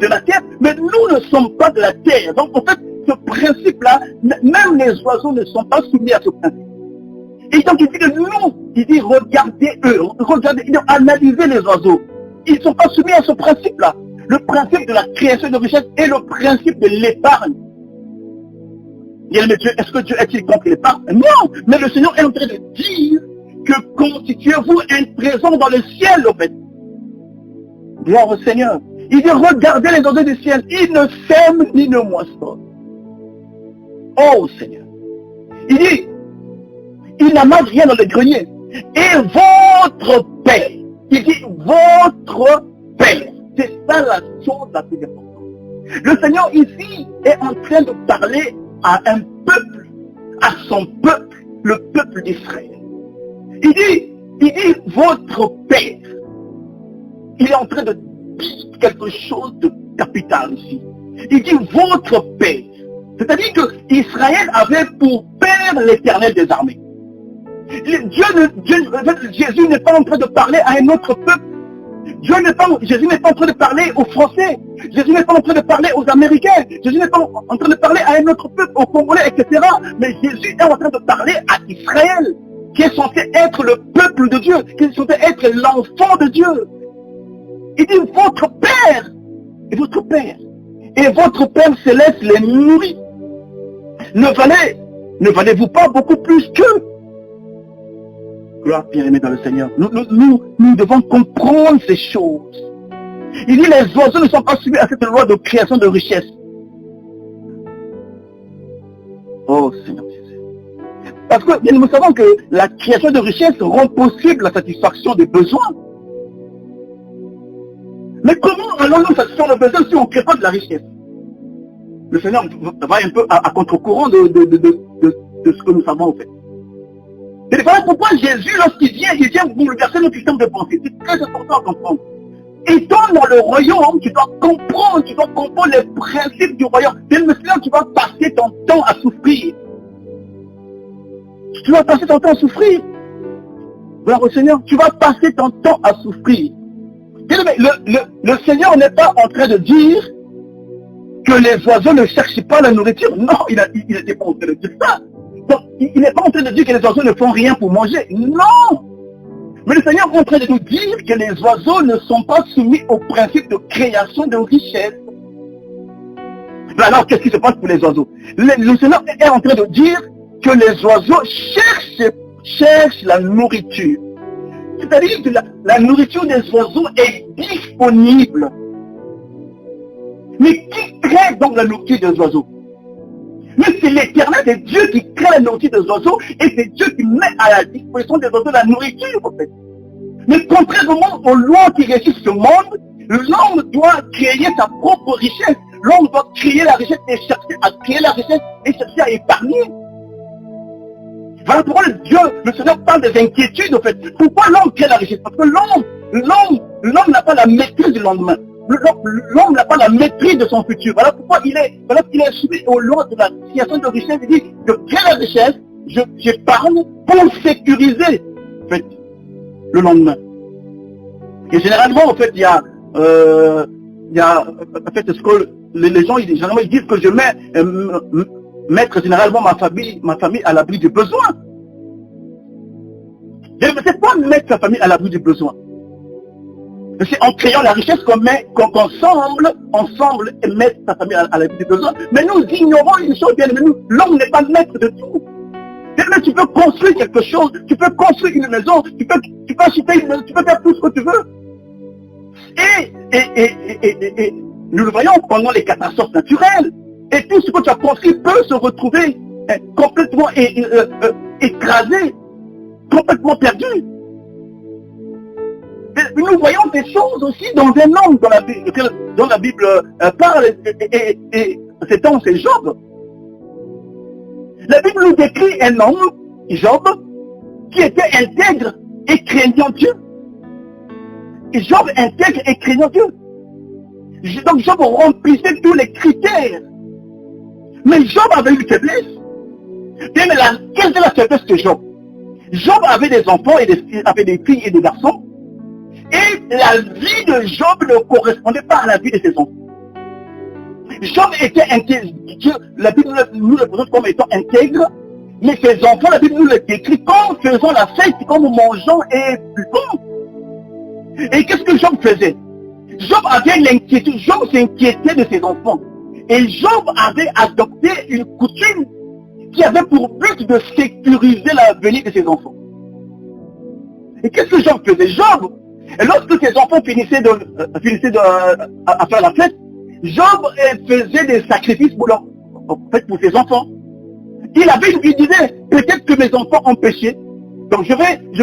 la terre, mais nous ne sommes pas de la terre. Donc en fait, ce principe-là, même les oiseaux ne sont pas soumis à ce principe. Et donc il dit que nous, il dit regardez eux, il dit analysez les oiseaux. Ils ne sont pas soumis à ce principe-là. Le principe de la création de richesse et le principe de l'épargne. Est-ce que Dieu est-il contre l'épargne? Non, mais le Seigneur est en train de dire que constituez-vous un trésor dans le ciel, en fait. Gloire au Seigneur. Il dit, regardez les oiseaux du ciel, ils ne sèment ni ne moissonnent. Oh Seigneur. Il dit, ils n'amassent rien dans le grenier. Et votre Père, il dit, votre Père. C'est ça la chose la plus importante. Le Seigneur ici est en train de parler à un peuple, à son peuple, le peuple d'Israël. Il dit, votre Père. Il est en train de dire quelque chose de capital ici. Il dit, votre Père. C'est-à-dire que Israël avait pour Père l'Éternel des armées. Jésus n'est pas en train de parler à un autre peuple. Jésus n'est pas en train de parler aux Français. Jésus n'est pas en train de parler aux Américains. Jésus n'est pas en train de parler à un autre peuple, aux Congolais, etc. Mais Jésus est en train de parler à Israël, qui est censé être le peuple de Dieu, qui est censé être l'enfant de Dieu. Il dit, votre Père, et votre Père, et votre Père céleste les nourrit. Ne valez-vous pas beaucoup plus qu'eux? Gloire bien-aimée dans le Seigneur. Nous devons comprendre ces choses. Il dit, les oiseaux ne sont pas soumis à cette loi de création de richesse. Oh Seigneur Jésus. Parce que nous savons que la création de richesse rend possible la satisfaction des besoins. Mais comment allons-nous satisfaire nos besoins si on ne crée pas de la richesse? Le Seigneur va un peu à contre-courant de ce que nous savons en fait. Et voilà pourquoi Jésus, lorsqu'il vient bouleverser notre système de pensée. C'est très important à comprendre. Étant dans le royaume, tu dois comprendre les principes du royaume. Et maintenant, tu vas passer ton temps à souffrir. Tu vas passer ton temps à souffrir. Voilà au Seigneur, tu vas passer ton temps à souffrir. Le Seigneur n'est pas en train de dire que les oiseaux ne cherchent pas la nourriture. Non, il n'était pas en train de dire ça. Donc, il n'est pas en train de dire que les oiseaux ne font rien pour manger. Non. Mais le Seigneur est en train de nous dire que les oiseaux ne sont pas soumis au principe de création de richesse. Alors, qu'est-ce qui se passe pour les oiseaux? Le Seigneur est en train de dire que les oiseaux cherchent la nourriture. C'est-à-dire que la nourriture des oiseaux est disponible. Mais qui crée donc la nourriture des oiseaux? Mais c'est l'Éternel, c'est Dieu qui crée la nourriture des oiseaux et c'est Dieu qui met à la disposition des oiseaux la nourriture en fait. Mais contrairement aux lois qui régissent ce monde, l'homme doit créer sa propre richesse. L'homme doit créer la richesse et chercher à créer la richesse et chercher à épargner. Voilà pourquoi le Seigneur parle des inquiétudes en fait. Pourquoi l'homme crée la richesse? Parce que l'homme n'a pas la maîtrise du lendemain. L'homme n'a pas la maîtrise de son futur. Voilà pourquoi il est soumis aux lois de la création de richesse. Il dit, je crée la richesse, j'épargne pour sécuriser en fait, le lendemain. Et généralement, en fait, il y a en fait, ce que les gens généralement ils disent que je mettre généralement ma famille à l'abri du besoin. Je ne sais pas mettre sa famille à l'abri du besoin. C'est en créant la richesse ensemble et mettre sa famille à l'abri du besoin. Mais nous ignorons une chose bien aimée, l'homme n'est pas maître de tout. Mais tu peux construire quelque chose, tu peux construire une maison, tu peux acheter une maison, tu peux faire tout ce que tu veux. Et nous le voyons pendant les catastrophes naturelles. Et tout ce que tu as construit peut se retrouver complètement écrasé, complètement perdu. Nous voyons des choses aussi dans un homme dont la Bible parle, et cet homme c'est Job. La Bible nous décrit un homme, Job, qui était intègre et craignant Dieu. Et Job intègre et craignant Dieu. Donc Job remplissait tous les critères. Mais Job avait une faiblesse. Mais quelle est la faiblesse de Job? Job avait des enfants, avait des filles et des garçons. Et la vie de Job ne correspondait pas à la vie de ses enfants. Job était intègre. La Bible nous le présente comme étant intègre. Mais ses enfants, la Bible nous le décrit comme faisant la fête, comme mangeant et buvant. Et qu'est-ce que Job faisait? Job avait l'inquiétude. Job s'inquiétait de ses enfants. Et Job avait adopté une coutume qui avait pour but de sécuriser l'avenir de ses enfants. Et qu'est-ce que Job faisait? Job, et lorsque ses enfants finissaient à faire la fête, Job faisait des sacrifices pour ses enfants. Il avait une idée, peut-être que mes enfants ont péché, donc je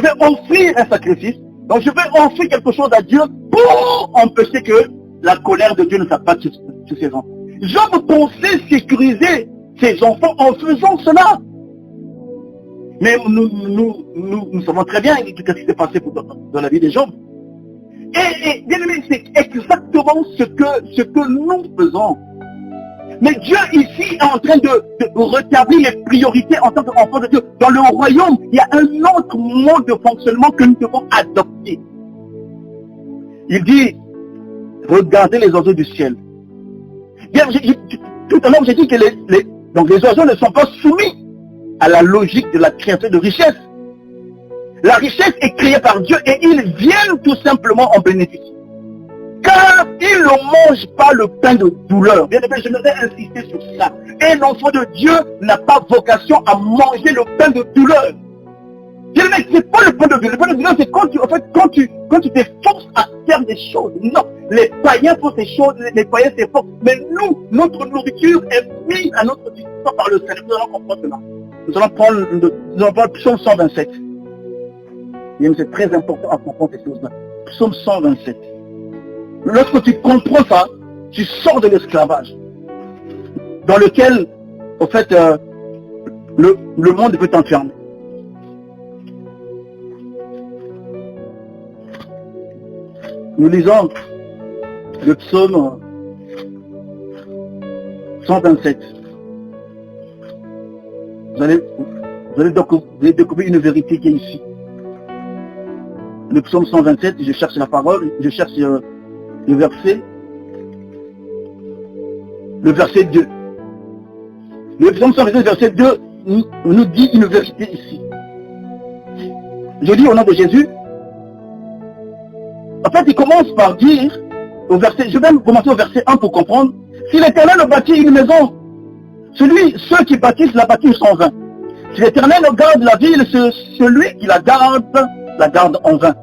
vais offrir un sacrifice, donc je vais offrir quelque chose à Dieu pour empêcher que la colère de Dieu ne s'abatte sur ses enfants. Job pensait sécuriser ses enfants en faisant cela. Mais nous savons très bien ce qui s'est passé dans la vie de Job. Et bien aimé, c'est exactement ce que nous faisons. Mais Dieu ici est en train de rétablir les priorités en tant qu'enfant de Dieu. Dans le royaume, il y a un autre mode de fonctionnement que nous devons adopter. Il dit, regardez les oiseaux du ciel. Bien, tout à l'heure, j'ai dit que les oiseaux ne sont pas soumis à la logique de la création de richesse. La richesse est créée par Dieu et ils viennent tout simplement en bénéficier. Car ils ne mangent pas le pain de douleur. Bien aimé, je voudrais insister sur ça. Un enfant de Dieu n'a pas vocation à manger le pain de douleur. Mais c'est pas le point de vue. Le point de vue, c'est quand tu, en fait, quand tu t'efforces à faire des choses. Non, les païens font ces choses, les païens s'efforcent. Mais nous, notre nourriture est mise à notre disposition par le Seigneur. Nous allons comprendre cela. Nous allons prendre le psaume 127. Et c'est très important à comprendre ces choses-là. Psaume 127. Lorsque tu comprends ça, tu sors de l'esclavage dans lequel, en fait, le monde peut t'enfermer. Nous lisons le psaume 127. Vous allez découvrir une vérité qui est ici. Le psaume 127, je cherche la parole, je cherche le verset. Le verset 2. Le psaume 127, verset 2, nous dit une vérité ici. Je lis au nom de Jésus. En fait, il commence par dire, au verset, je vais même commencer au verset 1 pour comprendre. Si l'Éternel bâtit une maison, ceux qui bâtissent la bâtissent en vain. Si l'Éternel garde la ville, celui qui la garde en vain.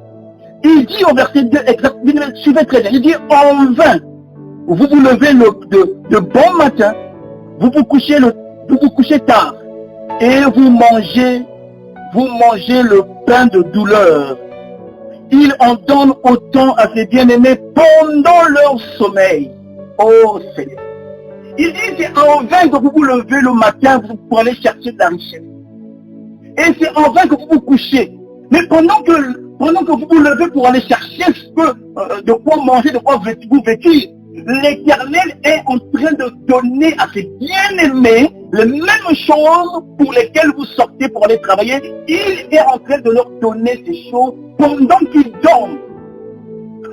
Il dit au verset 2, exactement, suivez très bien, il dit en vain. Vous vous levez de bon matin, vous vous couchez tard, et vous mangez le pain de douleur. Il en donne autant à ses bien-aimés pendant leur sommeil. Oh Seigneur. Il dit c'est en vain que vous vous levez le matin pour aller chercher de la richesse. Et c'est en vain que vous vous couchez. Mais pendant que vous vous levez pour aller chercher de quoi manger, de quoi vous vêtir, l'Éternel est en train de donner à ses bien-aimés les mêmes choses pour lesquelles vous sortez pour aller travailler. Il est en train de leur donner ces choses pendant qu'ils dorment.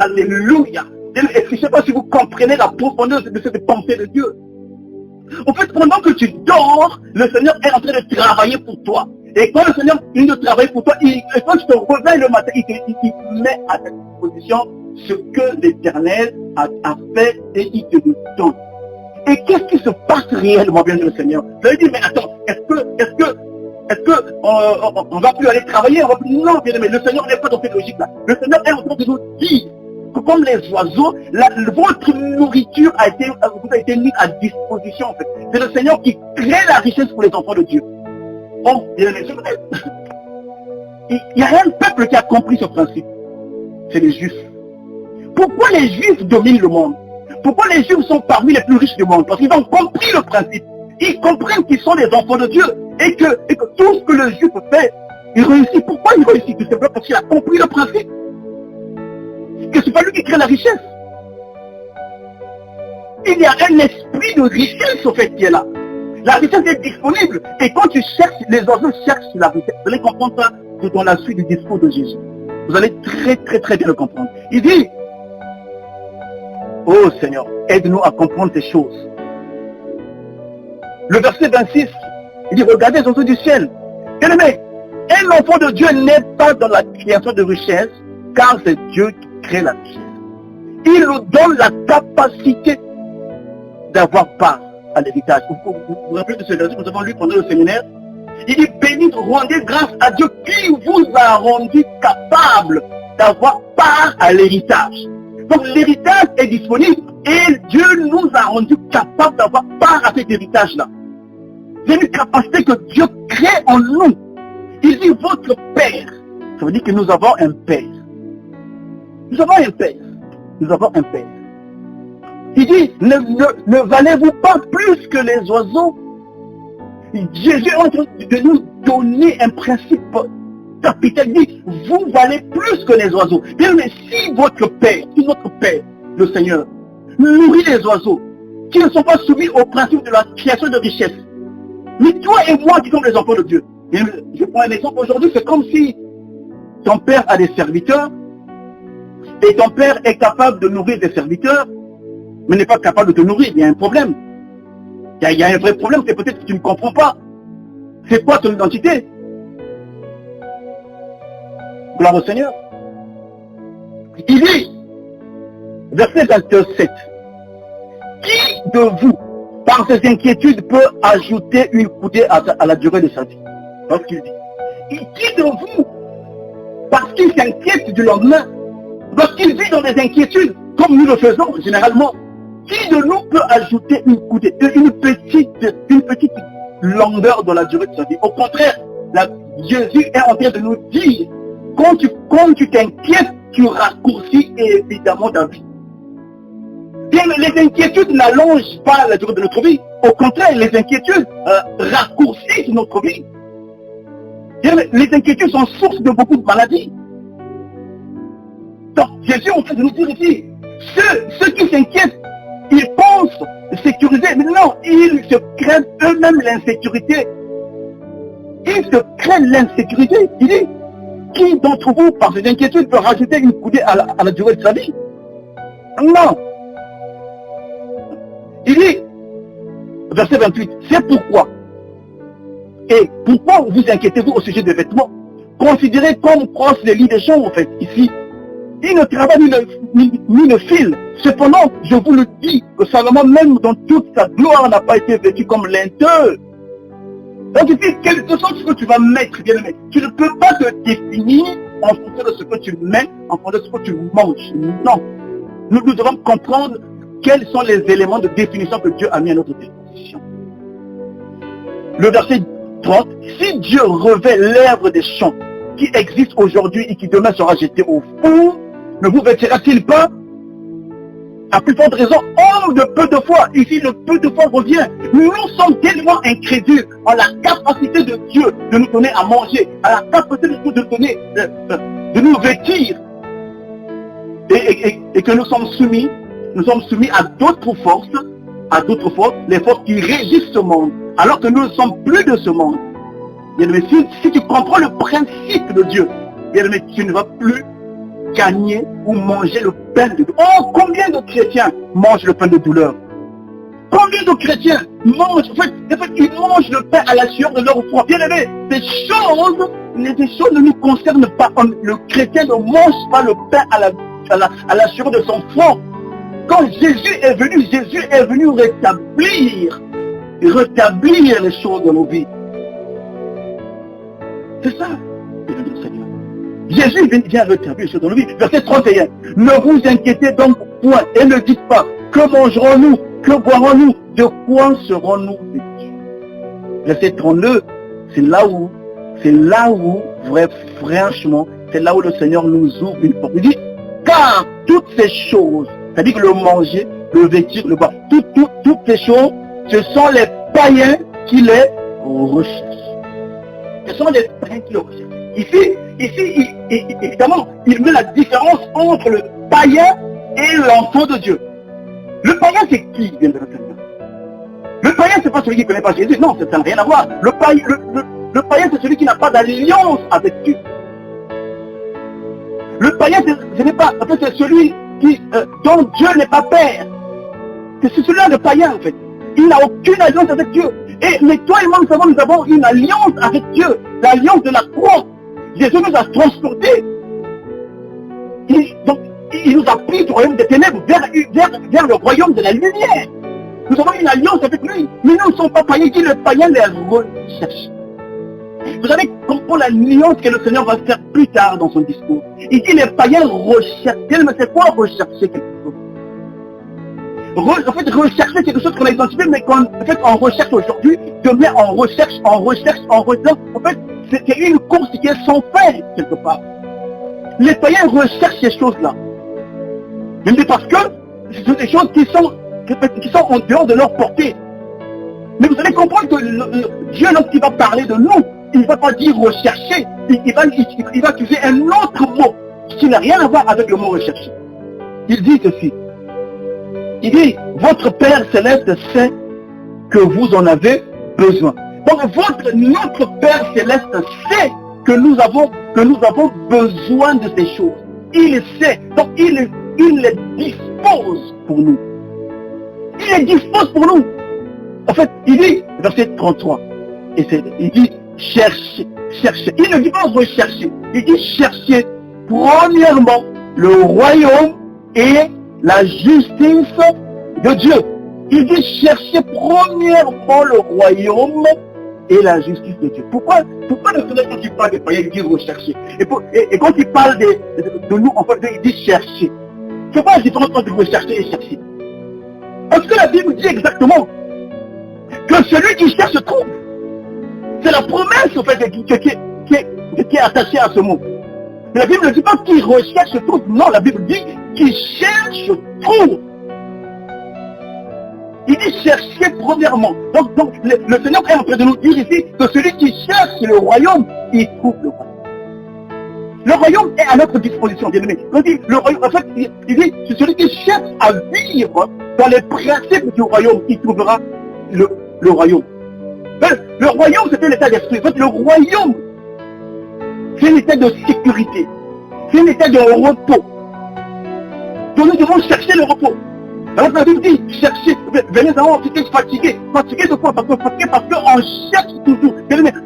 Alléluia. Je ne sais pas si vous comprenez la profondeur de cette pensée de Dieu. En fait, pendant que tu dors, le Seigneur est en train de travailler pour toi. Et quand le Seigneur finit de travailler pour toi, quand tu te réveilles le matin, il met à ta disposition ce que l'Éternel a fait et il te le donne. Et qu'est-ce qui se passe réellement, bien le Seigneur? Vous allez dire, mais attends, est-ce que on va plus aller travailler? Non, bien aimé, le Seigneur n'est pas dans cette logique-là. Le Seigneur est en train de nous dire que comme les oiseaux, votre nourriture vous a été mise à disposition. En fait. C'est le Seigneur qui crée la richesse pour les enfants de Dieu. Oh, bien aimé, il n'y a un peuple qui a compris ce principe. C'est les Juifs. Pourquoi les Juifs dominent le monde? Pourquoi les Juifs sont parmi les plus riches du monde? Parce qu'ils ont compris le principe. Ils comprennent qu'ils sont les enfants de Dieu. Et que tout ce que le Juif fait, il réussit. Pourquoi il réussit? Tout simplement parce qu'il a compris le principe. Que ce n'est pas lui qui crée la richesse. Il y a un esprit de richesse au fait qui est là. La richesse est disponible. Et quand tu cherches, les oiseaux cherchent la richesse. Vous allez comprendre ça dans la suite du discours de Jésus. Vous allez très très très bien le comprendre. Il dit, oh Seigneur, aide-nous à comprendre ces choses. Le verset 26, il dit, regardez les oiseaux du ciel. Bien aimé, un enfant de Dieu n'est pas dans la création de richesse, car c'est Dieu qui crée la richesse. Il nous donne la capacité d'avoir part à l'héritage. Vous vous rappelez de ce verset que nous avons lu pendant le séminaire? Il dit, béni, rendez grâce à Dieu qui vous a rendu capable d'avoir part à l'héritage. Donc l'héritage est disponible et Dieu nous a rendu capables d'avoir part à cet héritage-là. C'est une capacité que Dieu crée en nous. Il dit votre Père. Ça veut dire que nous avons un Père. Nous avons un Père. Nous avons un Père. Il dit, ne valez-vous pas plus que les oiseaux? Jésus est en train de nous donner un principe capital. Il dit, vous valez plus que les oiseaux. Bien, mais si votre Père, si notre Père, le Seigneur, nourrit les oiseaux, qui ne sont pas soumis au principe de la création de richesse, mais toi et moi qui sommes les enfants de Dieu. Et je prends un exemple aujourd'hui, c'est comme si ton père a des serviteurs, et ton père est capable de nourrir des serviteurs, mais n'est pas capable de te nourrir. Il y a un problème. Il y a un vrai problème, c'est peut-être que tu ne comprends pas. C'est quoi ton identité? Gloire au Seigneur. Il dit, verset 27, qui de vous, par ses inquiétudes, peut ajouter une coudée à la durée de sa vie? Parce qu'il dit, qui de vous, parce qu'il s'inquiète du lendemain, lorsqu'il vit dans des inquiétudes, comme nous le faisons généralement, qui de nous peut ajouter une coudée, une petite longueur dans la durée de sa vie? Au contraire, Jésus est en train de nous dire, quand tu t'inquiètes, tu raccourcis évidemment ta vie. Bien, les inquiétudes n'allongent pas la durée de notre vie. Au contraire, les inquiétudes raccourcissent notre vie. Bien, les inquiétudes sont source de beaucoup de maladies. Donc, Jésus est en train de nous dire ici, ceux qui s'inquiètent, ils pensent sécuriser, mais non, ils se créent eux-mêmes l'insécurité. Ils se créent l'insécurité. Il dit, qui d'entre vous, par ses inquiétudes, peut rajouter une coudée à la durée de sa vie? Non. Il dit, verset 28, c'est pourquoi. Et pourquoi vous inquiétez-vous au sujet des vêtements? Considérez comme proche les lits des champs, en fait, ici. Il ne travaille ni ne file. Cependant, je vous le dis, que Salomon, même dans toute sa gloire, n'a pas été vêtu comme laiteux. Donc ici, quel que soit ce que tu vas mettre, bien aimé, tu ne peux pas te définir en fonction de ce que tu mets, en fonction de ce que tu manges. Non. Nous devons comprendre quels sont les éléments de définition que Dieu a mis à notre disposition. Le verset 30, si Dieu revêt l'herbe des champs qui existe aujourd'hui et qui demain sera jeté au four, ne vous vêtira-t-il pas? À plus forte raison, homme de peu de foi, ici le peu de foi revient. Nous sommes tellement incrédules en la capacité de Dieu de nous donner à manger, à la capacité de Dieu de nous vêtir, et que nous sommes soumis à d'autres forces, les forces qui régissent ce monde, alors que nous ne sommes plus de ce monde. Bien aimé, si tu comprends le principe de Dieu, bien aimé, tu ne vas plus gagner ou manger le pain de douleur. Oh, combien de chrétiens mangent le pain de douleur? Combien de chrétiens mangent, en fait, ils mangent le pain à la sueur de leur foi. Bien aimé, ces choses ne nous concernent pas. Le chrétien ne mange pas le pain à la sueur de son front. Quand Jésus est venu rétablir les choses dans nos vies. C'est ça, Seigneur. Jésus vient rétablir les choses dans nos vies. Verset 31. Ne vous inquiétez donc point et ne dites pas, que mangerons-nous, que boirons-nous, de quoi serons-nous vêtus? Verset 32, c'est là où, franchement, c'est là où le Seigneur nous ouvre une porte. Il dit, car toutes ces choses, c'est-à-dire que le manger, le vêtir, le boire, toutes ces choses, ce sont les païens qui les recherchent. Ce sont les païens qui les recherchent. Ici, évidemment, il met la différence entre le païen et l'enfant de Dieu. Le païen, c'est qui vient de la Seigneur? Le païen, c'est pas celui qui ne connaît pas Jésus. Non, ça n'a rien à voir. Le païen, c'est celui qui n'a pas d'alliance avec Dieu. Le païen, c'est celui dont Dieu n'est pas père. C'est celui-là le païen, en fait. Il n'a aucune alliance avec Dieu. Mais toi et moi, nous avons une alliance avec Dieu. L'alliance de la croix. Jésus nous a transportés. Il nous a pris du royaume des ténèbres vers le royaume de la lumière. Nous avons une alliance avec lui. Mais nous ne sommes pas païens. Il dit le païen les recherche. Vous savez, comprends la nuance que le Seigneur va faire plus tard dans son discours. Il dit les païens recherchent. Mais c'est quoi rechercher quelque chose? En fait, rechercher quelque chose qu'on a identifié, mais on recherche aujourd'hui, demain on recherche. En fait, c'est une course qui est sans fin, quelque part. Les païens recherchent ces choses-là. Mais parce que ce sont des choses qui sont en dehors de leur portée. Mais vous allez comprendre que Dieu, lorsqu'il va parler de nous, il ne va pas dire rechercher, il va utiliser un autre mot qui n'a rien à voir avec le mot rechercher. Il dit ceci. Il dit, votre Père Céleste sait que vous en avez besoin. Donc notre Père Céleste sait que nous avons besoin de ces choses. Il sait. Donc il les dispose pour nous. Il les dispose pour nous. En fait, il dit, verset 33, il dit, cherchez. Il ne dit pas rechercher. Il dit chercher premièrement le royaume et la justice de Dieu. Il dit chercher premièrement le royaume et la justice de Dieu. Pourquoi le Seigneur, quand il parle des païens, il dit rechercher? Et quand il parle de nous, en fait, il dit chercher. C'est quoi la différence entre rechercher et chercher? Parce que la Bible dit exactement que celui qui cherche trouve. C'est la promesse, en fait, qui est attachée à ce mot. Mais la Bible ne dit pas qu'il recherche trouve. Non, la Bible dit qu'il cherche trouve. Il dit chercher premièrement. Donc le Seigneur est en train de nous dire ici que celui qui cherche le royaume, il trouve le royaume. Le royaume est à notre disposition, bien aimé. Le royaume, en fait, il dit que celui qui cherche à vivre dans les principes du royaume, il trouvera le royaume. Le royaume, c'est un état d'esprit. En fait, le royaume, c'est un état de sécurité. C'est un état de repos. Donc nous devons chercher le repos. Alors la Bible dit, cherchez, venez à moi, si fatigué. Fatigué de quoi? Parce qu'on cherche toujours.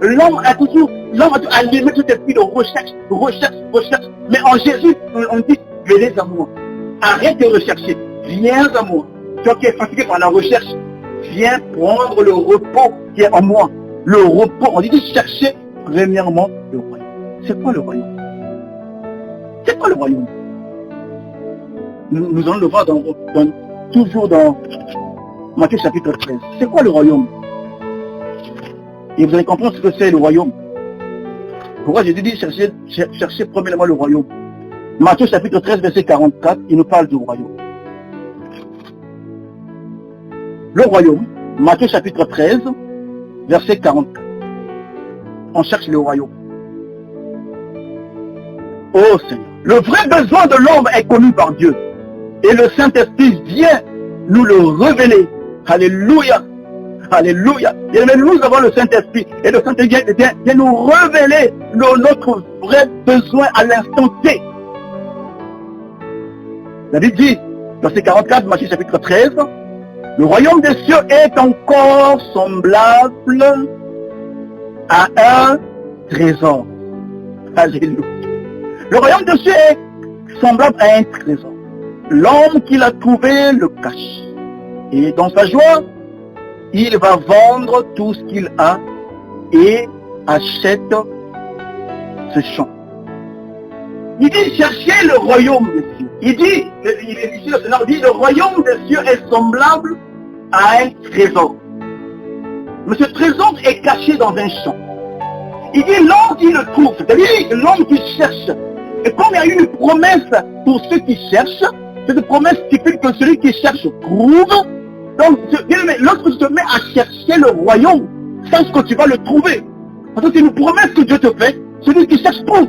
L'homme a toujours allumé cet esprit de recherche. Mais en Jésus, on dit, venez à moi. Arrête de rechercher. Viens à moi. Toi qui es fatigué par la recherche, viens prendre le repos qui est en moi. Le repos, on dit chercher premièrement le royaume. C'est quoi le royaume? C'est quoi le royaume? Nous allons le voir toujours dans Matthieu chapitre 13. C'est quoi le royaume? Et vous allez comprendre ce que c'est le royaume. Pourquoi Jésus dit chercher premièrement le royaume? Matthieu chapitre 13, verset 44, il nous parle du royaume. Le royaume, Matthieu chapitre 13, verset 44. On cherche le royaume. Oh Seigneur, le vrai besoin de l'homme est connu par Dieu. Et le Saint-Esprit vient nous le révéler. Alléluia. Alléluia. Et nous avons le Saint-Esprit. Et le Saint-Esprit vient nous révéler notre vrai besoin à l'instant T. La Bible dit, verset 44, Matthieu chapitre 13, le royaume des cieux est encore semblable à un trésor. Alléluia. Le royaume des cieux est semblable à un trésor. L'homme qui l'a trouvé le cache. Et dans sa joie, il va vendre tout ce qu'il a et achète ce champ. Il dit chercher le royaume des cieux. Il dit, ici le Seigneur dit, le royaume des cieux est semblable à un trésor. Mais ce trésor est caché dans un champ. Il dit l'homme qui le trouve, c'est-à-dire l'homme qui cherche. Et comme il y a une promesse pour ceux qui cherchent, cette promesse stipule que celui qui cherche trouve. Donc, lorsque tu te mets à chercher le royaume, sache que tu vas le trouver. Parce que c'est une promesse que Dieu te fait, celui qui cherche trouve.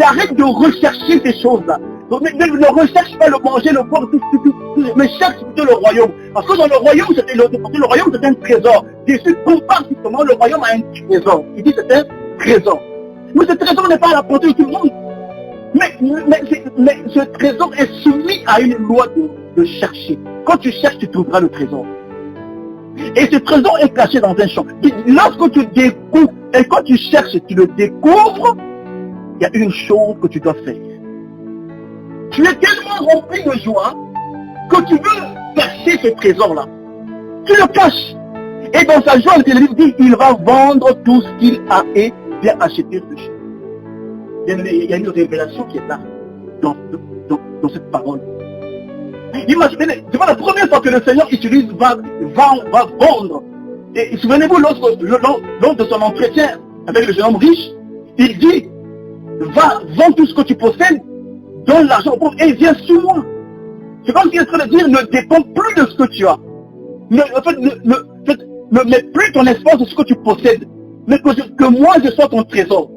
Arrête de rechercher ces choses-là. Ne recherche pas le manger, le boire, tout, mais cherche plutôt le royaume. Parce que dans le royaume, le royaume c'est un trésor. Jésus compare justement le royaume à un trésor. Il dit c'est un trésor. Mais ce trésor n'est pas à la portée de tout le monde. Mais ce trésor est soumis à une loi de chercher. Quand tu cherches, tu trouveras le trésor. Et ce trésor est caché dans un champ. Lorsque tu découvres, et quand tu cherches, tu le découvres, il y a une chose que tu dois faire. Tu es tellement rempli de joie que tu veux cacher ce trésor-là. Tu le caches. Et dans sa joie, il dit, il va vendre tout ce qu'il a et vient acheter ce champ. Il y a une révélation qui est là, dans cette parole. Imaginez, c'est pas la première fois que le Seigneur utilise va vendre. Et souvenez-vous, lors de son entretien avec le jeune homme riche, il dit, va, vends tout ce que tu possèdes, donne l'argent au pauvre et viens sur moi. C'est comme s'il est en train de dire, ne dépend plus de ce que tu as. Ne mets plus ton espoir de ce que tu possèdes, mais que moi je sois ton trésor.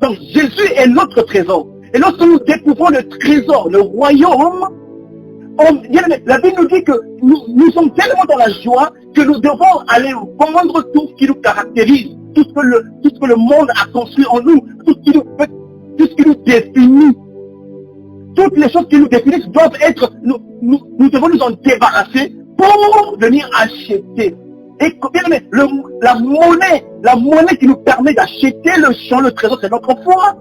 Donc Jésus est notre trésor. Et lorsque nous découvrons le trésor, le royaume, la Bible nous dit que nous sommes tellement dans la joie que nous devons aller vendre tout ce qui nous caractérise, tout ce que le monde a construit en nous, tout ce qui nous définit. Toutes les choses qui nous définissent doivent être, nous devons nous en débarrasser pour venir acheter. Et la monnaie qui nous permet d'acheter le champ, le trésor, c'est notre foi.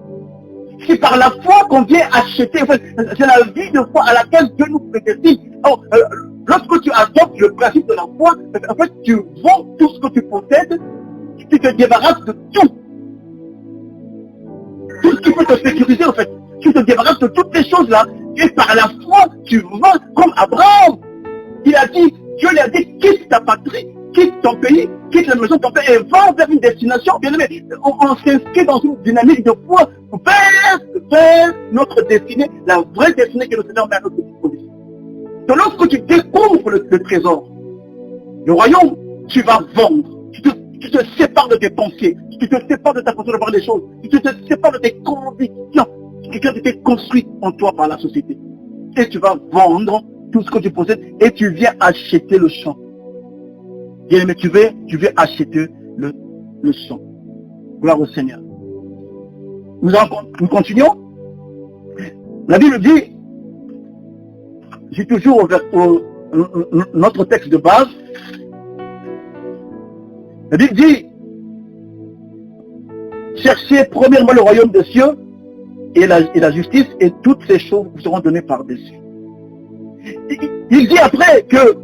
C'est par la foi qu'on vient acheter. En fait, c'est la vie de foi à laquelle Dieu nous prédestine. Lorsque tu adoptes le principe de la foi, en fait, tu vends tout ce que tu possèdes, tu te débarrasses de tout. Tout ce qui peut te sécuriser, en fait. Tu te débarrasses de toutes ces choses-là. Et par la foi, tu vends comme Abraham. Il a dit, Dieu lui a dit, quitte ta patrie, quitte ton pays, quitte la maison de ton père et va vers une destination. Bien aimé, on s'inscrit dans une dynamique de foi vers notre destinée, la vraie destinée que le Seigneur met à notre disposition. Donc lorsque tu découvres le trésor, le royaume, tu vas vendre. Tu te sépares de tes pensées, tu te sépares de ta façon de voir les choses, tu te sépares de tes convictions qui ont été construites en toi par la société. Et tu vas vendre tout ce que tu possèdes et tu viens acheter le champ. Bien aimé, tu viens acheter le champ. Gloire au Seigneur. Nous continuons. La Bible dit, j'ai toujours notre texte de base. La Bible dit, cherchez premièrement le royaume des cieux et la justice, et toutes ces choses vous seront données par-dessus. Il dit après que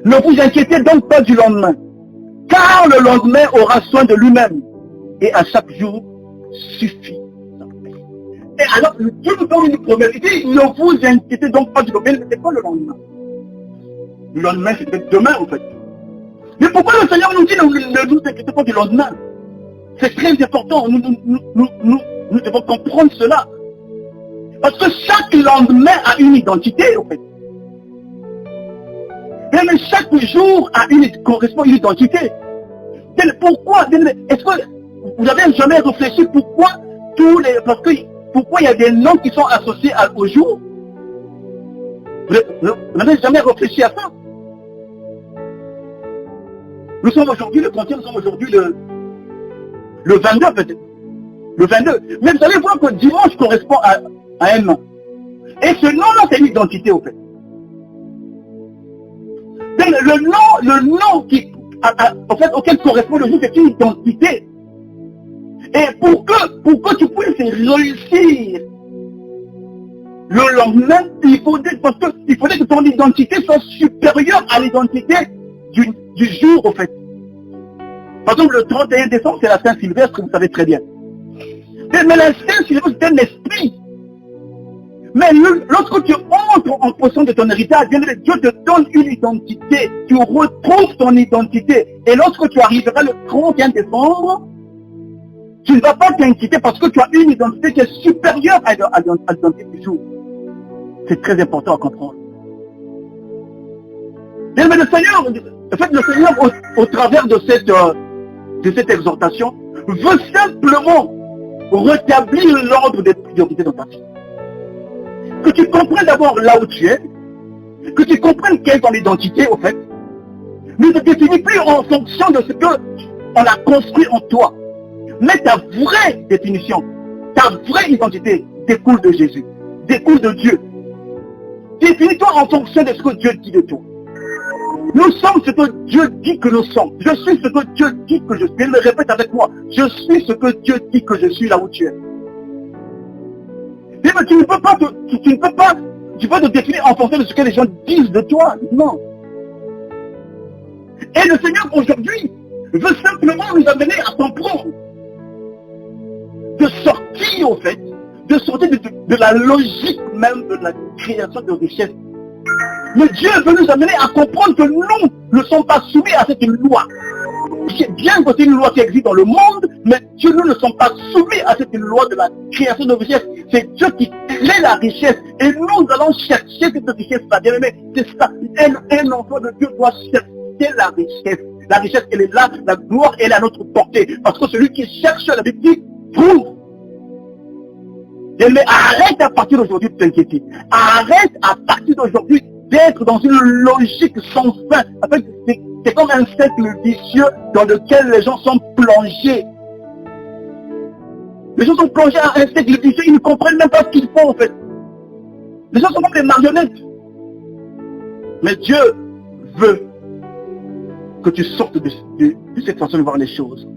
ne vous inquiétez donc pas du lendemain, car le lendemain aura soin de lui-même, et à chaque jour suffit. Et alors, Dieu nous donne une promesse. Il dit, ne vous inquiétez donc pas du lendemain, mais c'est pas le lendemain. Le lendemain, c'est peut-être demain, en fait. Mais pourquoi le Seigneur nous dit, ne vous inquiétez pas du lendemain? C'est très important. Nous devons comprendre cela. Parce que chaque lendemain a une identité, en fait. Mais chaque jour correspond à une identité. Pourquoi? Est-ce que vous avez jamais réfléchi pourquoi pourquoi il y a des noms qui sont associés au jour? Vous n'avez jamais réfléchi à ça? Nous sommes aujourd'hui le 30e, nous sommes aujourd'hui le 22 peut-être. Le 22. Mais vous allez voir que dimanche correspond à un nom. Et ce nom-là, c'est une identité au fait. Le nom qui, en fait, auquel correspond le jour, c'est une identité. Et pour que tu puisses réussir le lendemain, il faudrait que ton identité soit supérieure à l'identité du jour, en fait. Par exemple, le 31 décembre, c'est la Saint-Sylvestre, vous savez très bien. Mais la Saint-Sylvestre, c'est un esprit. Mais lorsque tu entres en possession de ton héritage, Dieu te donne une identité. Tu retrouves ton identité. Et lorsque tu arriveras le 31 décembre, tu ne vas pas t'inquiéter parce que tu as une identité qui est supérieure à l'identité du jour. C'est très important à comprendre. Mais le Seigneur, en fait, le Seigneur, au travers de cette exhortation, veut simplement rétablir l'ordre des priorités dans ta vie. Que tu comprennes d'abord là où tu es, que tu comprennes quelle est ton identité, au fait, ne te définis plus en fonction de ce qu'on a construit en toi. Mais ta vraie définition, ta vraie identité découle de Jésus, découle de Dieu. Définis-toi en fonction de ce que Dieu dit de toi. Nous sommes ce que Dieu dit que nous sommes. Je suis ce que Dieu dit que je suis. Il me répète avec moi. Je suis ce que Dieu dit que je suis là où tu es. Mais tu ne peux pas te définir en fonction de ce que les gens disent de toi. Non. Et le Seigneur aujourd'hui veut simplement nous amener à comprendre. De sortir, au fait, de la logique même de la création de richesse. Mais Dieu veut nous amener à comprendre que nous ne sommes pas soumis à cette loi. Bien que c'est une loi qui existe dans le monde, mais Dieu, nous ne sommes pas soumis à cette loi de la création de richesse. C'est Dieu qui crée la richesse. Et nous allons chercher cette richesse-là. Bien aimé, c'est ça. Un enfant de Dieu doit chercher la richesse. La richesse, elle est là. La gloire, elle est à notre portée. Parce que celui qui cherche la Bible trouve. Bien aimé, arrête à partir d'aujourd'hui de t'inquiéter. Arrête à partir d'aujourd'hui d'être dans une logique sans fin. En fait, c'est comme un cercle vicieux dans lequel les gens sont plongés. Les gens sont plongés à un cercle vicieux, ils ne comprennent même pas ce qu'ils font en fait. Les gens sont comme des marionnettes. Mais Dieu veut que tu sortes de cette façon de voir les choses.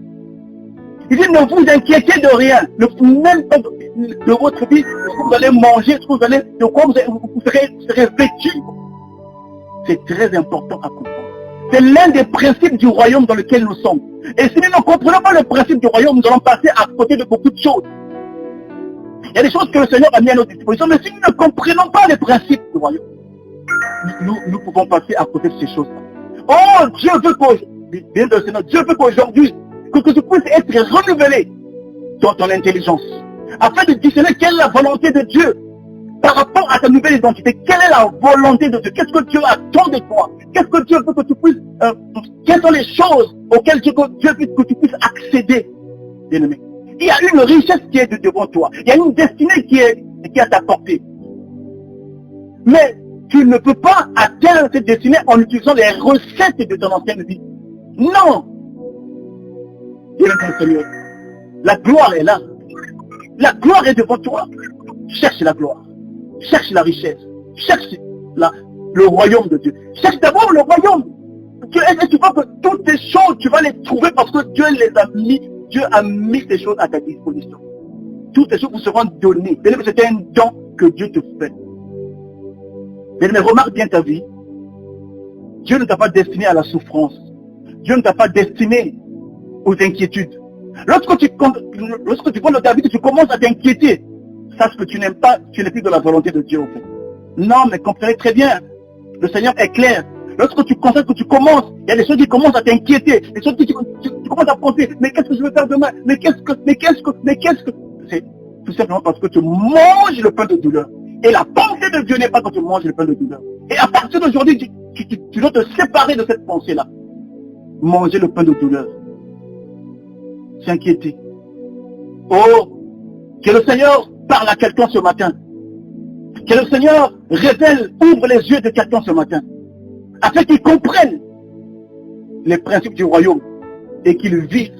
Il dit, ne vous inquiétez de rien, même pas de votre vie, de ce que vous allez manger, de quoi vous serez vêtus. C'est très important à comprendre. C'est l'un des principes du royaume dans lequel nous sommes. Et si nous ne comprenons pas le principe du royaume, nous allons passer à côté de beaucoup de choses. Il y a des choses que le Seigneur a mis à notre disposition, mais si nous ne comprenons pas les principes du royaume, nous pouvons passer à côté de ces choses-là. Oh, Dieu veut qu'aujourd'hui, que tu puisses être renouvelé dans ton intelligence, afin de discerner quelle est la volonté de Dieu par rapport à ta nouvelle identité. Quelle est la volonté de Dieu? Qu'est-ce que Dieu attend de toi? Qu'est-ce que Dieu veut que tu puisses... quelles sont les choses auxquelles Dieu veut que tu puisses accéder, bien-aimé? Il y a une richesse qui est devant toi. Il y a une destinée qui est à ta portée. Mais tu ne peux pas atteindre cette destinée en utilisant les recettes de ton ancienne vie. Non! Bien-aimé Seigneur, la gloire est là. La gloire est devant toi. Cherche la gloire. Cherche la richesse. Cherche le royaume de Dieu. Cherche d'abord le royaume. Et tu vois que toutes ces choses, tu vas les trouver parce que Dieu les a mis. Dieu a mis ces choses à ta disposition. Toutes ces choses vous seront données. C'est un don que Dieu te fait. Mais remarque bien ta vie. Dieu ne t'a pas destiné à la souffrance. Dieu ne t'a pas destiné aux inquiétudes. Lorsque tu prends le ta vie, tu commences à t'inquiéter. Sache que tu n'aimes pas, tu n'es plus de la volonté de Dieu au fait. Non, mais comprenez très bien. Le Seigneur est clair. Lorsque tu constates que tu commences, il y a des choses qui commencent à t'inquiéter. Des choses qui tu commences à penser, mais qu'est-ce que je vais faire demain? Mais qu'est-ce que... C'est tout simplement parce que tu manges le pain de douleur. Et la pensée de Dieu n'est pas quand tu manges le pain de douleur. Et à partir d'aujourd'hui, tu dois te séparer de cette pensée-là. Manger le pain de douleur. S'inquiéter. Oh, que le Seigneur parle à quelqu'un ce matin. Que le Seigneur révèle, ouvre les yeux de quelqu'un ce matin. Afin qu'il comprenne les principes du royaume et qu'il vive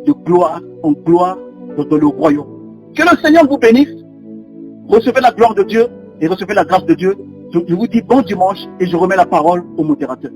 de gloire en gloire dans le royaume. Que le Seigneur vous bénisse. Recevez la gloire de Dieu et recevez la grâce de Dieu. Je vous dis bon dimanche et je remets la parole au modérateur.